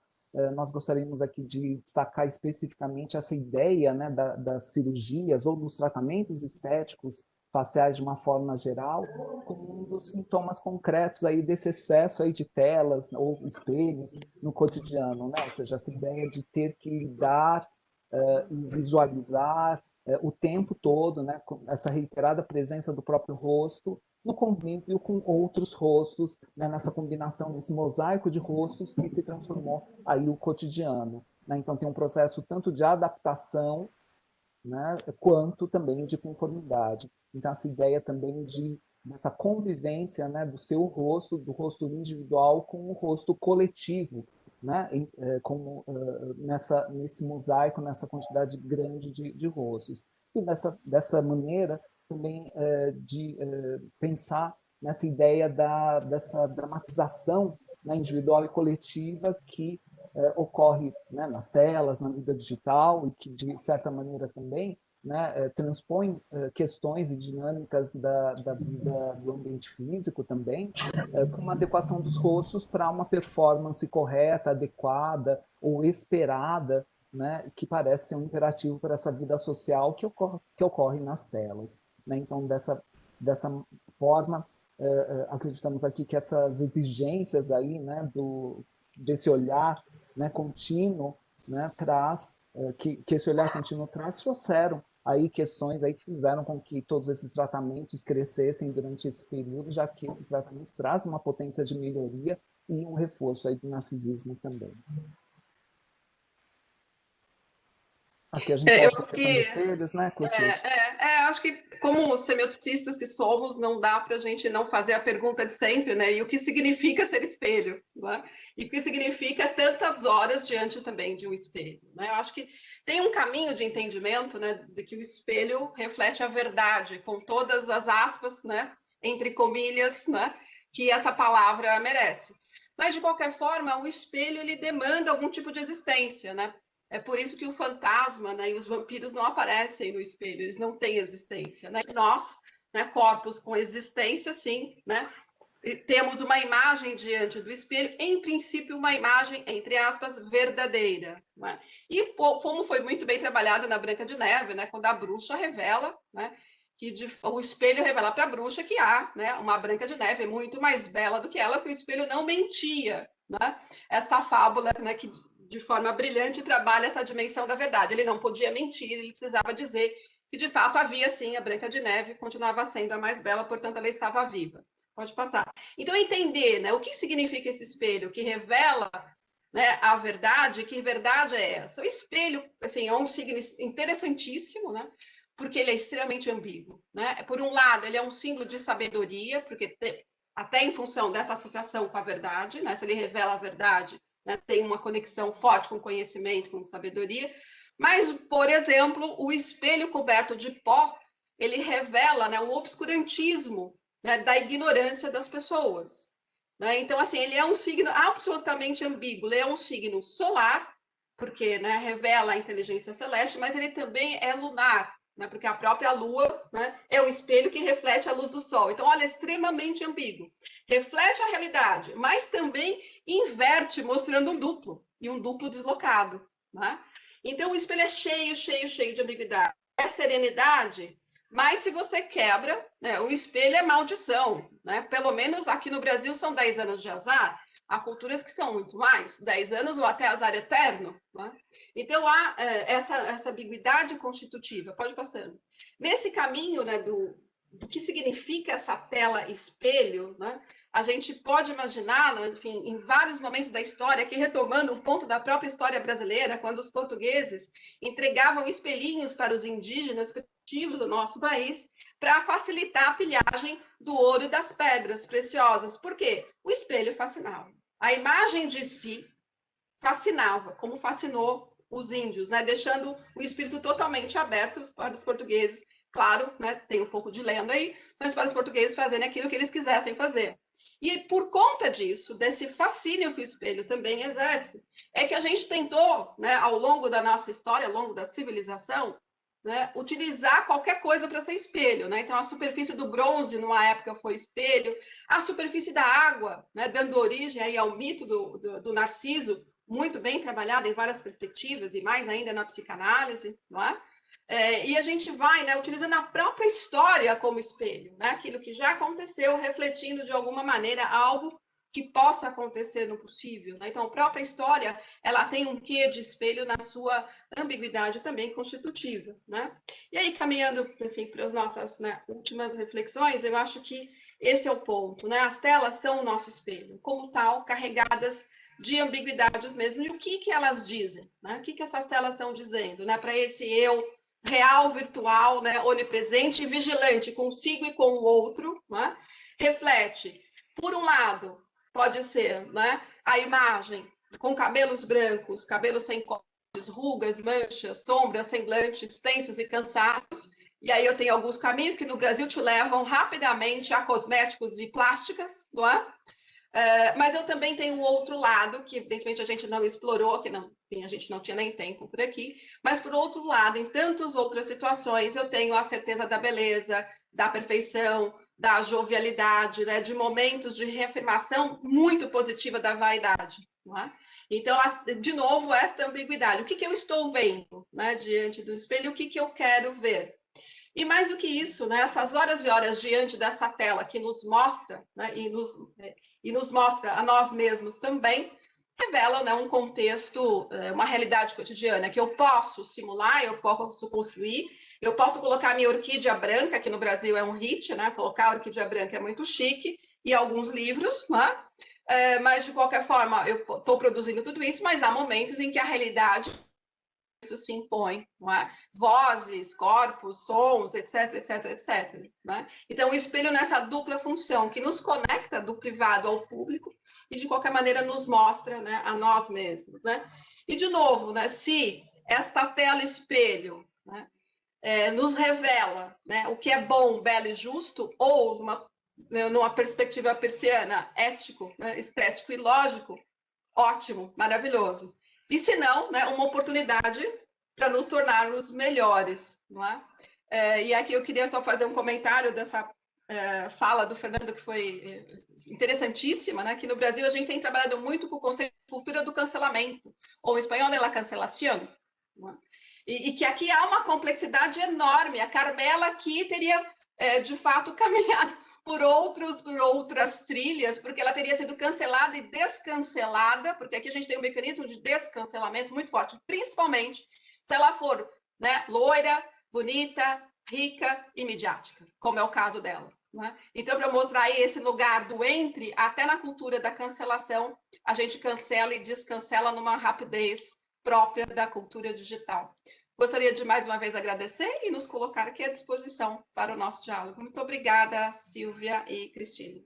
nós gostaríamos aqui de destacar especificamente essa ideia, né, das cirurgias ou dos tratamentos estéticos faciais de uma forma geral, como um dos sintomas concretos aí desse excesso aí de telas ou espelhos no cotidiano, né? Ou seja, essa ideia de ter que lidar e visualizar o tempo todo, né, com essa reiterada presença do próprio rosto no convívio com outros rostos, né, nessa combinação, nesse mosaico de rostos que se transformou aí o cotidiano, né? Então tem um processo tanto de adaptação, né, quanto também de conformidade. Então essa ideia também dessa convivência, né, do seu rosto, do rosto individual com o rosto coletivo, né, como nesse mosaico, nessa quantidade grande de rostos. E dessa maneira também de pensar nessa ideia dessa dramatização, né, individual e coletiva que ocorre, né, nas telas, na vida digital e que, de certa maneira, também, né, transpõe questões e dinâmicas da vida do ambiente físico também, com uma adequação dos rostos para uma performance correta, adequada ou esperada, né, que parece ser um imperativo para essa vida social que ocorre nas telas, né? Então, dessa forma, acreditamos aqui que essas exigências aí, né, desse olhar, né, contínuo, né, que esse olhar contínuo trouxeram aí questões aí que fizeram com que todos esses tratamentos crescessem durante esse período, já que esses tratamentos trazem uma potência de melhoria e um reforço aí do narcisismo também. Aqui a gente acho que espelhos, né, Clotilde? acho que como semioticistas que somos, não dá para a gente não fazer a pergunta de sempre, né? E o que significa ser espelho, né? E o que significa tantas horas diante também de um espelho, né? Eu acho que tem um caminho de entendimento, né, de que o espelho reflete a verdade, com todas as aspas, né, entre comilhas, né, que essa palavra merece. Mas de qualquer forma, o espelho ele demanda algum tipo de existência, né? É por isso que o fantasma, né, e os vampiros não aparecem no espelho, eles não têm existência, né? Nós, né, corpos com existência, sim, né, temos uma imagem diante do espelho, em princípio uma imagem, entre aspas, verdadeira, né? E como foi muito bem trabalhado na Branca de Neve, né, quando a bruxa revela, né, que o espelho revela para a bruxa que há, né, uma Branca de Neve muito mais bela do que ela, porque o espelho não mentia, né? Esta fábula, né, que de forma brilhante trabalha essa dimensão da verdade. Ele não podia mentir, ele precisava dizer que de fato havia sim a Branca de Neve, continuava sendo a mais bela, portanto ela estava viva. Pode passar. Então entender, né, o que significa esse espelho que revela, né, a verdade, que verdade é essa? O espelho, assim, é um signo interessantíssimo, né? Porque ele é extremamente ambíguo, né? Por um lado, ele é um símbolo de sabedoria, porque até em função dessa associação com a verdade, né? Se ele revela a verdade, né, tem uma conexão forte com conhecimento, com sabedoria. Mas, por exemplo, o espelho coberto de pó, ele revela, né, o obscurantismo, né, da ignorância das pessoas, né? Então, assim, ele é um signo absolutamente ambíguo. Ele é um signo solar, porque, né, revela a inteligência celeste, mas ele também é lunar, né, porque a própria Lua, né, é um espelho que reflete a luz do Sol. Então, olha, é extremamente ambíguo. Reflete a realidade, mas também inverte, mostrando um duplo, e um duplo deslocado, né? Então, o espelho é cheio, cheio, cheio de ambiguidade. É serenidade, mas se você quebra, né, o espelho é maldição, né? Pelo menos aqui no Brasil são 10 anos de azar. Há culturas que são muito mais, 10 anos ou até azar eterno, né? Então, há essa ambiguidade constitutiva. Pode passando. Nesse caminho, né, do que significa essa tela espelho, né, a gente pode imaginar, né, enfim, em vários momentos da história, que retomando um ponto da própria história brasileira, quando os portugueses entregavam espelhinhos para os indígenas primitivos do nosso país, para facilitar a pilhagem do ouro e das pedras preciosas. Por quê? O espelho fascinava. A imagem de si, fascinava, como fascinou os índios, né? Deixando o espírito totalmente aberto para os portugueses. Claro, né? Tem um pouco de lenda aí, mas para os portugueses fazerem aquilo que eles quisessem fazer. E por conta disso, desse fascínio que o espelho também exerce, é que a gente tentou, né, ao longo da nossa história, ao longo da civilização, né, utilizar qualquer coisa para ser espelho, né? Então, a superfície do bronze, numa época, foi espelho. A superfície da água, né, dando origem aí ao mito do Narciso, muito bem trabalhado em várias perspectivas, e mais ainda na psicanálise, não é? E a gente vai, né, utilizando a própria história como espelho, né? Aquilo que já aconteceu, refletindo de alguma maneira algo que possa acontecer no possível, né? Então, a própria história, ela tem um quê de espelho na sua ambiguidade também constitutiva, né? E aí, caminhando, enfim, para as nossas, né, últimas reflexões, eu acho que esse é o ponto, né? As telas são o nosso espelho, como tal, carregadas de ambiguidades mesmo. E o que elas dizem, né? O que essas telas estão dizendo, né? Para esse eu real, virtual, né? Onipresente e vigilante consigo e com o outro, né? Reflete, por um lado, pode ser, né, a imagem com cabelos brancos, cabelos sem cortes, rugas, manchas, sombras, semblantes tensos e cansados. E aí eu tenho alguns caminhos que no Brasil te levam rapidamente a cosméticos e plásticas, não é? Mas eu também tenho um outro lado, que evidentemente a gente não explorou, que não, a gente não tinha nem tempo por aqui, mas por outro lado, em tantas outras situações, eu tenho a certeza da beleza, da perfeição, da jovialidade, né, de momentos de reafirmação muito positiva da vaidade, não é? Então, de novo, esta ambiguidade. O que eu estou vendo, né, diante do espelho? O que eu quero ver? E mais do que isso, né, essas horas e horas diante dessa tela que nos mostra, né, e nos mostra a nós mesmos também, revelam, né, um contexto, uma realidade cotidiana que eu posso simular, eu posso construir, eu posso colocar a minha orquídea branca, que no Brasil é um hit, né? Colocar a orquídea branca é muito chique, e alguns livros, né? Mas, de qualquer forma, eu estou produzindo tudo isso, mas há momentos em que a realidade isso se impõe, não é? Vozes, corpos, sons, etc, etc, etc. Né? Então, o espelho nessa dupla função, que nos conecta do privado ao público e, de qualquer maneira, nos mostra, né, a nós mesmos. Né? E, de novo, né, se esta tela espelho, né, nos revela, né, o que é bom, belo e justo, ou numa perspectiva persiana, ético, né, estético e lógico, ótimo, maravilhoso. E se não, né, uma oportunidade para nos tornarmos melhores, não é? E aqui eu queria só fazer um comentário dessa fala do Fernando, que foi interessantíssima, né? Que no Brasil a gente tem trabalhado muito com o conceito de cultura do cancelamento, ou em espanhol, de la cancelación, não é? E que aqui há uma complexidade enorme. A Carmela aqui teria, de fato, caminhado por outras trilhas, porque ela teria sido cancelada e descancelada, porque aqui a gente tem um mecanismo de descancelamento muito forte, principalmente se ela for, né, loira, bonita, rica e midiática, como é o caso dela. Né? Então, para mostrar aí esse lugar do entre, até na cultura da cancelação, a gente cancela e descancela numa rapidez própria da cultura digital. Gostaria de mais uma vez agradecer e nos colocar aqui à disposição para o nosso diálogo. Muito obrigada, Silvia e Cristina.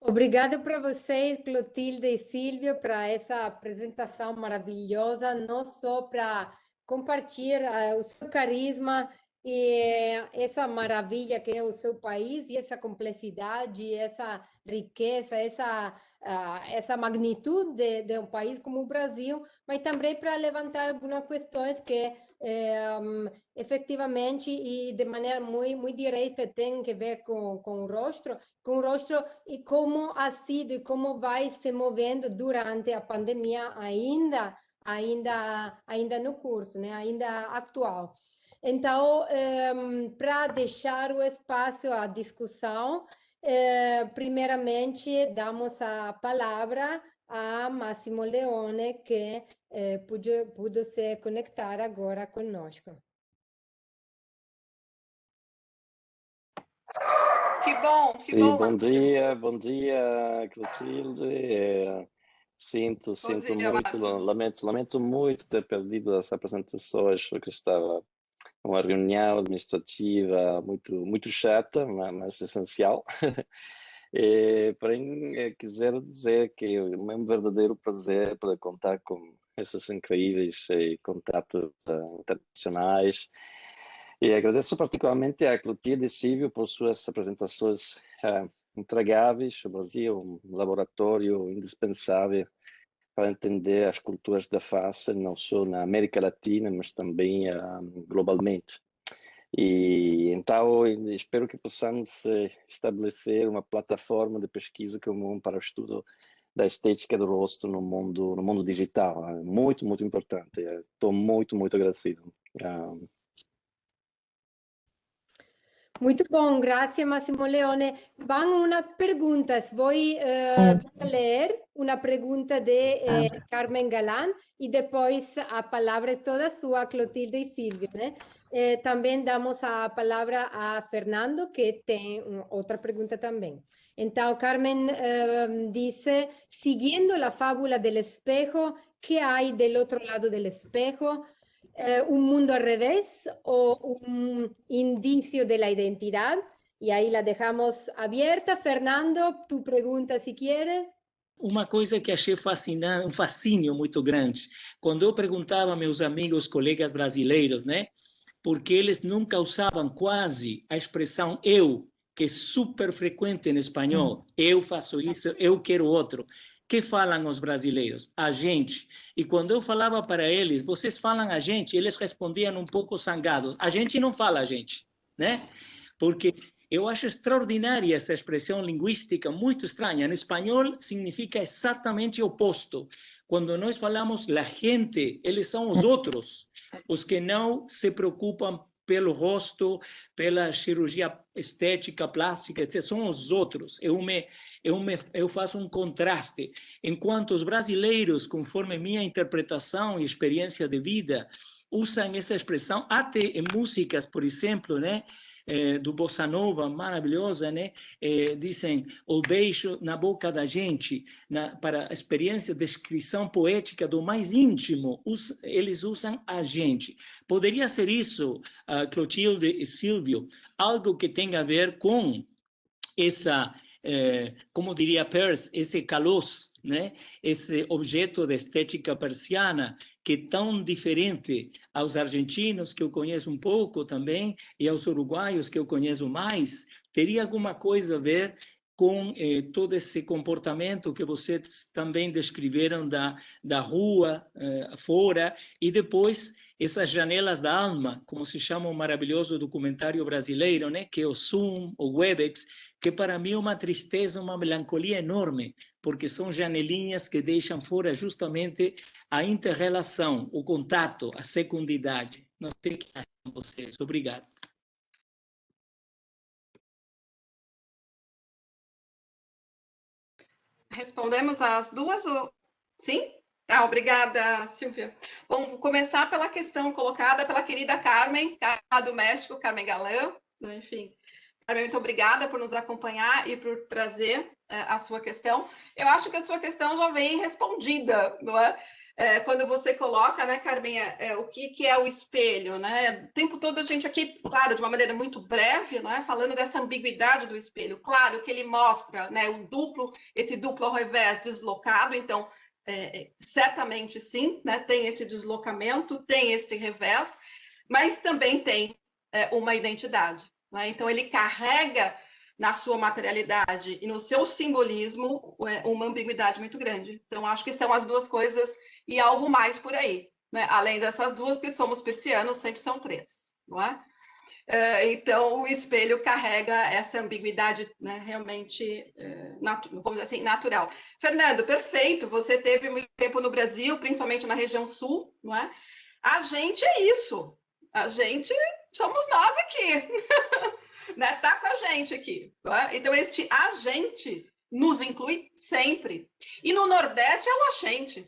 Obrigada para vocês, Clotilde e Silvia, para essa apresentação maravilhosa, não só para compartilhar o seu carisma e essa maravilha que é o seu país, e essa complexidade, essa riqueza, essa magnitude de um país como o Brasil, mas também para levantar algumas questões que efetivamente e de maneira muito direta tem que ver com o rosto e como ha sido e como vai se movendo durante a pandemia ainda no curso, né? Ainda atual. Então, para deixar o espaço à discussão, primeiramente damos a palavra a Massimo Leone, que pudo se conectar agora conosco. Que bom, Sim, bom dia, Clotilde. Sinto muito, lamento muito ter perdido essa apresentação, acho que estava uma reunião administrativa muito chata, mas essencial. Porém, quero dizer que é um verdadeiro prazer poder contar com esses incríveis contatos internacionais. E agradeço particularmente à Clotilde e Silvio por suas apresentações intragáveis. O Brasil é um laboratório indispensável para entender as culturas da face, não só na América Latina, mas também globalmente. E então espero que possamos estabelecer uma plataforma de pesquisa comum para o estudo da estética do rosto no mundo digital. É muito, muito importante. Estou muito, muito agradecido. Muito bom, grazie Massimo Leone. Van unas preguntas. Voy a leer una pregunta de Carmen Galán y después a palabra toda sua Clotilde y Silvio, né? También damos a palabra a Fernando, que tiene otra pregunta también. Entonces, Carmen dice, siguiendo la fábula del espejo, ¿qué hay del otro lado del espejo? ¿Un mundo al revés o un indicio de la identidad? Y ahí la dejamos abierta. Fernando, tu pregunta si quieres. Uma coisa que achei fascinante, um fascínio muito grande, quando eu perguntava a meus amigos, colegas brasileiros, né, porque eles nunca usavam quase a expressão eu, que é super frequente em espanhol, eu faço isso, eu quero outro. Que falam os brasileiros? A gente. E quando eu falava para eles, vocês falam a gente, eles respondiam um pouco zangados. A gente não fala a gente, né? Porque eu acho extraordinária essa expressão linguística, muito estranha. Em espanhol significa exatamente o oposto. Quando nós falamos la gente, eles são os outros, os que não se preocupam pelo rosto, pela cirurgia estética, plástica, etc. São os outros. Eu faço um contraste. Enquanto os brasileiros, conforme minha interpretação e experiência de vida, usam essa expressão até em músicas, por exemplo, né? Do Bossa Nova, maravilhosa, né? Dizem o beijo na boca da gente, para a experiência, descrição poética do mais íntimo, eles usam a gente. Poderia ser isso, Clotilde e Silvio, algo que tem a ver com essa, como diria Peirce, esse kalos, né? Esse objeto de estética persiana, que é tão diferente aos argentinos, que eu conheço um pouco também, e aos uruguaios, que eu conheço mais, teria alguma coisa a ver com todo esse comportamento que vocês também descreveram da rua, fora, e depois essas janelas da alma, como se chama um maravilhoso documentário brasileiro, né? Que é o Zoom, o Webex, que para mim é uma tristeza, uma melancolia enorme, porque são janelinhas que deixam fora justamente a inter-relação, o contato, a secundidade. Não sei o que acham vocês. Obrigado. Respondemos as duas? Ou... Sim? Obrigada, Silvia. Vamos começar pela questão colocada pela querida Carmen, do México, Carmen Galán. Enfim, Carmen, muito obrigada por nos acompanhar e por trazer a sua questão. Eu acho que a sua questão já vem respondida, não é? Quando você coloca, né, Carmen, o que é o espelho, né? O tempo todo a gente aqui, claro, de uma maneira muito breve, né, falando dessa ambiguidade do espelho. Claro que ele mostra, né, esse duplo ao revés deslocado, então, certamente sim, né, tem esse deslocamento, tem esse revés, mas também tem uma identidade, né? Então, ele carrega na sua materialidade e no seu simbolismo uma ambiguidade muito grande. Então, acho que são as duas coisas e algo mais por aí, né? Além dessas duas, que somos persianos, sempre são três, não é? Então, o espelho carrega essa ambiguidade, né, realmente, vamos dizer assim, natural. Fernando, perfeito, você teve muito tempo no Brasil, principalmente na região sul, não é? A gente é isso, a gente somos nós aqui, né? Tá com a gente aqui, é? Então este a gente nos inclui sempre. E no Nordeste é o oxente,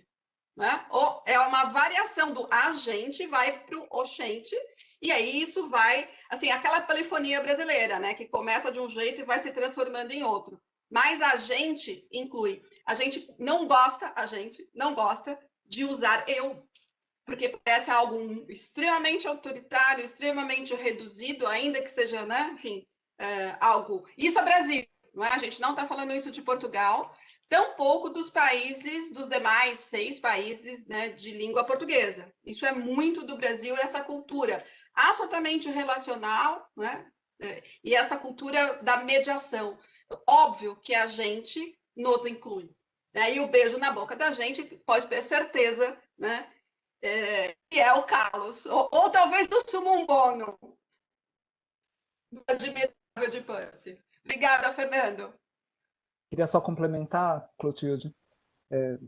né? É uma variação do a gente, vai para o oxente, e aí isso vai, assim, aquela polifonia brasileira, né? Que começa de um jeito e vai se transformando em outro. Mas a gente inclui. A gente não gosta de usar eu, porque parece algo extremamente autoritário, extremamente reduzido, ainda que seja, né, enfim, algo... Isso é Brasil, não é? A gente não está falando isso de Portugal, tampouco dos países, dos demais 6 países, né, de língua portuguesa. Isso é muito do Brasil, essa cultura absolutamente relacional, né? E essa cultura da mediação. Óbvio que a gente nos inclui. Né? E o beijo na boca da gente, pode ter certeza, né? Que é o Carlos, ou talvez do Summum Bonum, do Admirável de Percy. Obrigada, Fernando. Queria só complementar, Clotilde,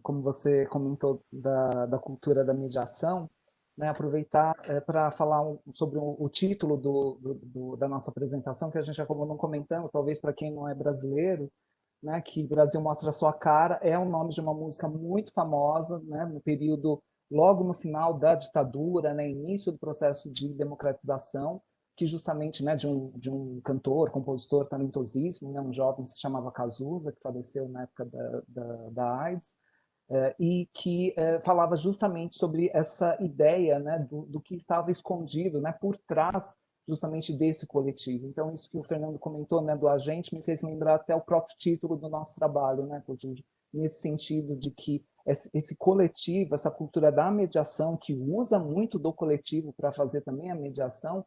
como você comentou da cultura da mediação, né, aproveitar para falar sobre o título da nossa apresentação, que a gente acabou não comentando, talvez para quem não é brasileiro, né, que Brasil Mostra a Sua Cara, é o nome de uma música muito famosa, né, no período, logo no final da ditadura, né, início do processo de democratização, que justamente, né, de um cantor, compositor talentosíssimo, né, um jovem que se chamava Cazuza, que faleceu na época da AIDS, e que falava justamente sobre essa ideia, né, do que estava escondido, né, por trás justamente desse coletivo. Então, isso que o Fernando comentou, né, do agente, me fez lembrar até o próprio título do nosso trabalho, né, nesse sentido de que esse coletivo, essa cultura da mediação, que usa muito do coletivo para fazer também a mediação,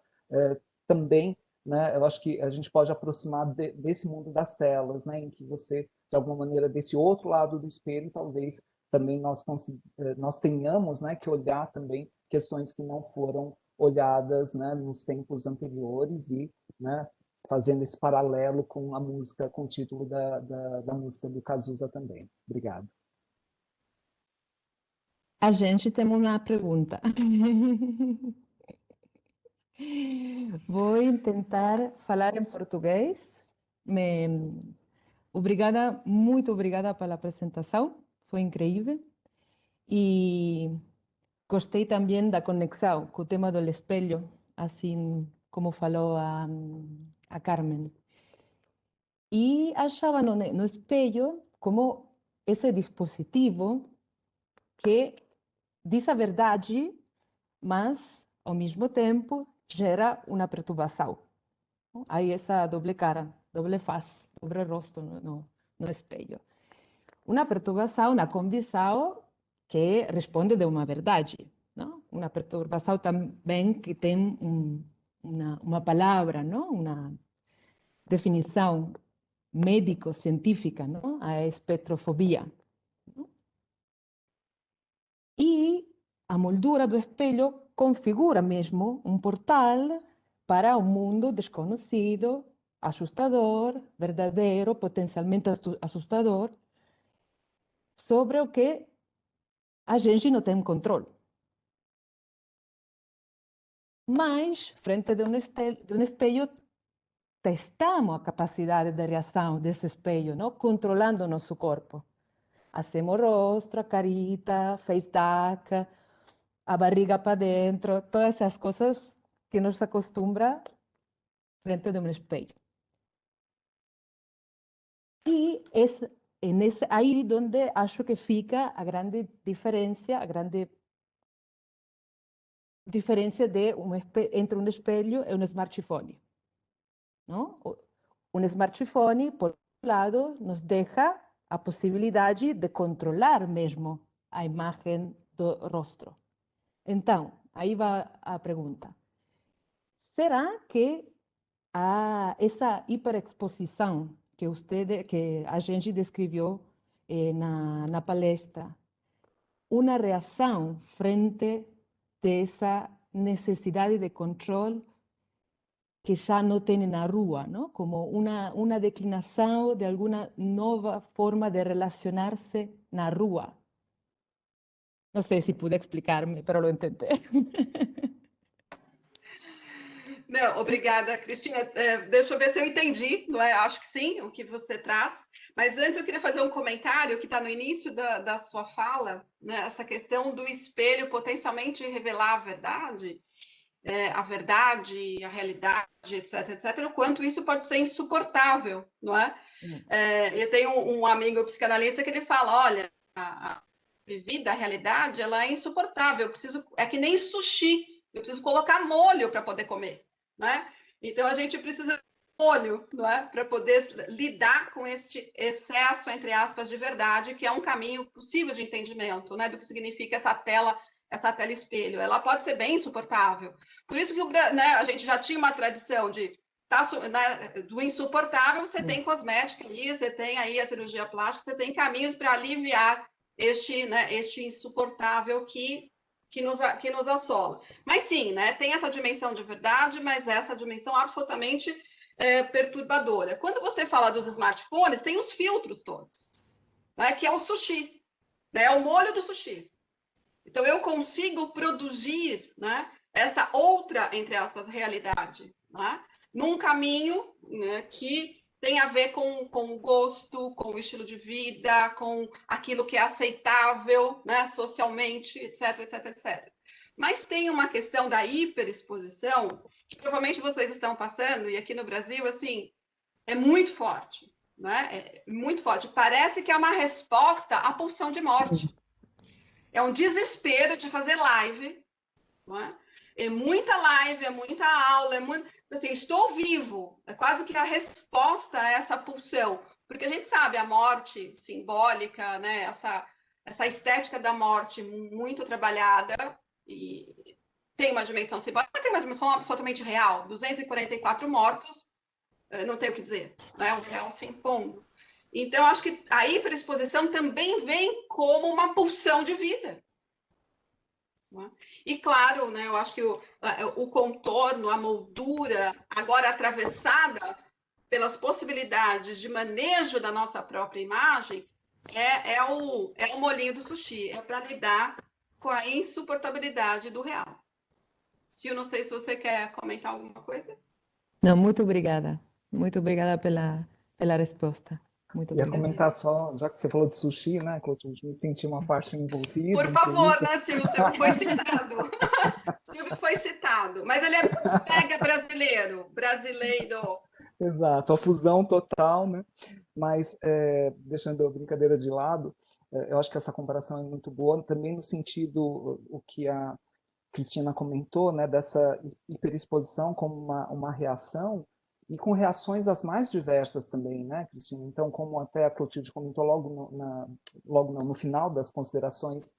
também, né, eu acho que a gente pode aproximar desse mundo das telas, né, em que você, de alguma maneira, desse outro lado do espelho, talvez também nós tenhamos, né, que olhar também questões que não foram olhadas, né, nos tempos anteriores e, né, fazendo esse paralelo com a música, com o título da música do Cazuza também. Obrigado. A gente tem uma pergunta. Vou tentar falar em português. Muito obrigada pela apresentação, foi incrível. E gostei também da conexão com o tema do espelho, assim como falou a Carmen. E achava no espelho como esse dispositivo que diz a verdade, mas, ao mesmo tempo, gera uma perturbação. Aí essa doble cara, doble face, doble rosto no espelho. Uma perturbação, uma convicção que responde de uma verdade. Não? Uma perturbação também que tem uma palavra, não? Uma definição médico-científica, não? A espectrofobia. Não? E a moldura do espelho configura mesmo um portal para um mundo desconhecido, assustador, verdadeiro, potencialmente assustador, sobre o que a gente não tem controle. Mas, frente de um espelho, testamos a capacidade de reação desse espelho, não? Controlando o nosso corpo. Hacemos o rosto, a carita, face duck, a barriga para dentro, todas essas coisas que nos acostumbra frente de um espelho. E é aí onde acho que fica a grande diferença, entre um espelho e um smartphone. Não? Um smartphone, por um lado, nos deixa a possibilidade de controlar mesmo a imagem do rosto. Então, aí vai a pergunta. Será que essa hiperexposição que a gente descreveu na palestra, uma reação frente dessa necessidade de controle que já não tem na rua, não? Como uma declinação de alguma nova forma de relacionar-se na rua? Não sei se pude explicar-me, mas eu tentei. Não, obrigada, Cristina. Deixa eu ver se eu entendi, não é? Acho que sim, o que você traz. Mas antes eu queria fazer um comentário que está no início da sua fala, né? Essa questão do espelho potencialmente revelar a verdade, a realidade, etc., o quanto isso pode ser insuportável, não é? Eu tenho um amigo psicanalista que ele fala, olha, a vivida, a realidade, ela é insuportável, é que nem sushi, eu preciso colocar molho para poder comer. Né? Então, a gente precisa olho, não é? Para poder lidar com este excesso, entre aspas, de verdade, que é um caminho possível de entendimento, né? Do que significa essa tela espelho. Ela pode ser bem insuportável. Por isso que né, a gente já tinha uma tradição de do insuportável, você tem cosmética aí, você tem aí a cirurgia plástica, você tem caminhos para aliviar este insuportável que nos assola. Mas sim, né, tem essa dimensão de verdade, mas essa dimensão absolutamente perturbadora. Quando você fala dos smartphones, tem os filtros todos, né, que é o sushi, né, é o molho do sushi. Então, eu consigo produzir, né, esta outra, entre aspas, realidade, né, num caminho, né, que tem a ver com o gosto, com o estilo de vida, com aquilo que é aceitável, né, socialmente, etc, etc, etc. Mas tem uma questão da hiperexposição, que provavelmente vocês estão passando, e aqui no Brasil, assim, é muito forte, né? É muito forte. Parece que é uma resposta à pulsão de morte. É um desespero de fazer live, não é? É muita live, é muita aula, é muito... Assim, estou vivo. É quase que a resposta a essa pulsão. Porque a gente sabe a morte simbólica, né? Essa estética da morte muito trabalhada e tem uma dimensão simbólica, mas tem uma dimensão absolutamente real. 244 mortos, não tem o que dizer. Não é um real se impondo. Então, acho que a hiperexposição também vem como uma pulsão de vida. E claro, né, eu acho que o contorno, a moldura, agora atravessada pelas possibilidades de manejo da nossa própria imagem, é o molinho do sushi, é para lidar com a insuportabilidade do real. Sil, não sei se você quer comentar alguma coisa. Não, muito obrigada pela resposta. Muito Ia obrigada. comentar só, já que você falou de sushi, né, Clotilde, me senti uma parte envolvida. Por favor, né, Silvio, você foi citado. Silvio foi citado, mas ele é mega brasileiro. Exato, a fusão total, né? Mas, deixando a brincadeira de lado, eu acho que essa comparação é muito boa, também no sentido, o que a Cristina comentou, né, dessa hiperexposição como uma reação, e com reações as mais diversas também, né, Cristina? Então, como até a Clotilde comentou logo no final das considerações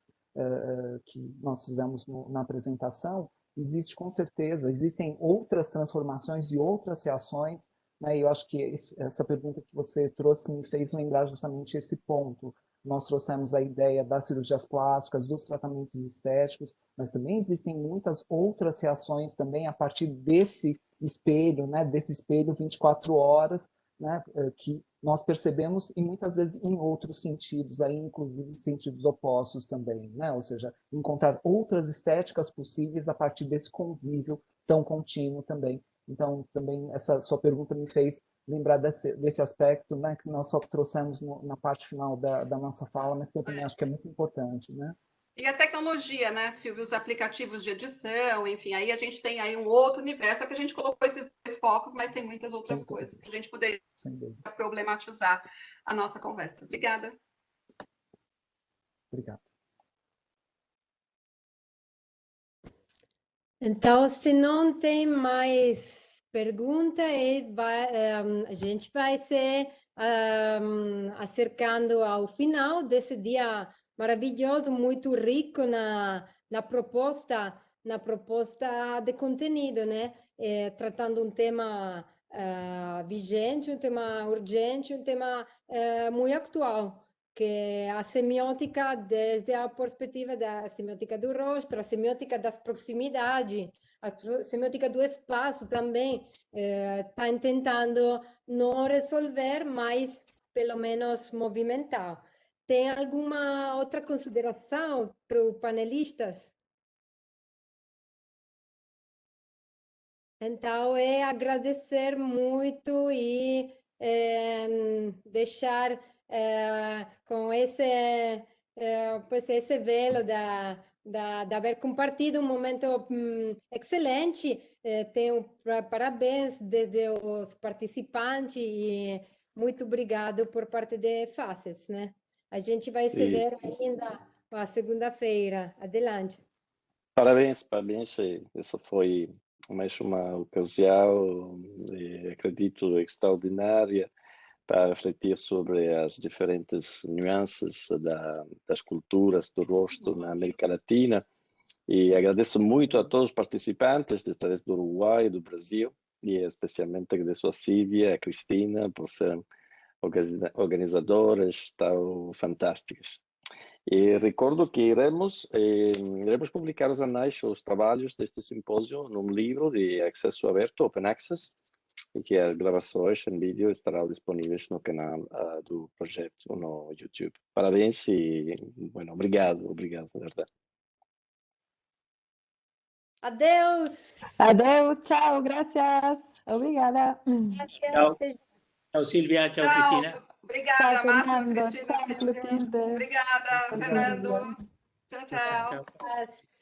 que nós fizemos na apresentação, existe com certeza, existem outras transformações e outras reações, né, e eu acho que essa pergunta que você trouxe me fez lembrar justamente esse ponto. Nós trouxemos a ideia das cirurgias plásticas, dos tratamentos estéticos, mas também existem muitas outras reações também a partir desse espelho, né, desse espelho 24 horas, né, que nós percebemos e muitas vezes em outros sentidos, aí, inclusive sentidos opostos também, né, ou seja, encontrar outras estéticas possíveis a partir desse convívio tão contínuo também. Então, também essa sua pergunta me fez lembrar desse aspecto, né, que nós só trouxemos na parte final da nossa fala, mas que eu também acho que é muito importante, né? E a tecnologia, né, Silvio, os aplicativos de edição, enfim, aí a gente tem aí um outro universo, que a gente colocou esses dois focos, mas tem muitas outras coisas que a gente poderia problematizar a nossa conversa. Obrigada. Obrigado. Então, se não tem mais pergunta, a gente vai se acercando ao final desse dia maravilhoso, muito rico na proposta de conteúdo, né? Tratando um tema vigente, um tema urgente, um tema muito atual, que é a semiótica desde a perspectiva da semiótica do rosto, a semiótica das proximidades, a semiótica do espaço também está tentando não resolver, mas pelo menos movimentar. Tem alguma outra consideração para os panelistas? Então, é agradecer muito e deixar com esse velo de haver compartido um momento excelente. Tenho parabéns desde os participantes e muito obrigado por parte de Facets, né? A gente vai se ver ainda na segunda-feira. Adelante. Parabéns. Essa foi mais uma ocasião, acredito, extraordinária para refletir sobre as diferentes nuances das culturas do rosto na América Latina. E agradeço muito a todos os participantes, desta vez do Uruguai e do Brasil, e especialmente agradeço a Silvia e a Cristina por serem organizadoras tão fantásticas. E recordo que iremos publicar os anais, os trabalhos deste simpósio num livro de acesso aberto, Open Access, e que as gravações em vídeo estarão disponíveis no canal do projeto no YouTube. Parabéns e, bueno, obrigado, de verdade. Adeus! Adeus, tchau, gracias. Obrigada. Tchau. Tchau, Silvia. Tchau, Cristina. Obrigada, Tchau, Márcio, Fernando. Cristina, Tchau, Silvia. Clotilde. Obrigada, Fernando. Tchau, tchau. Tchau.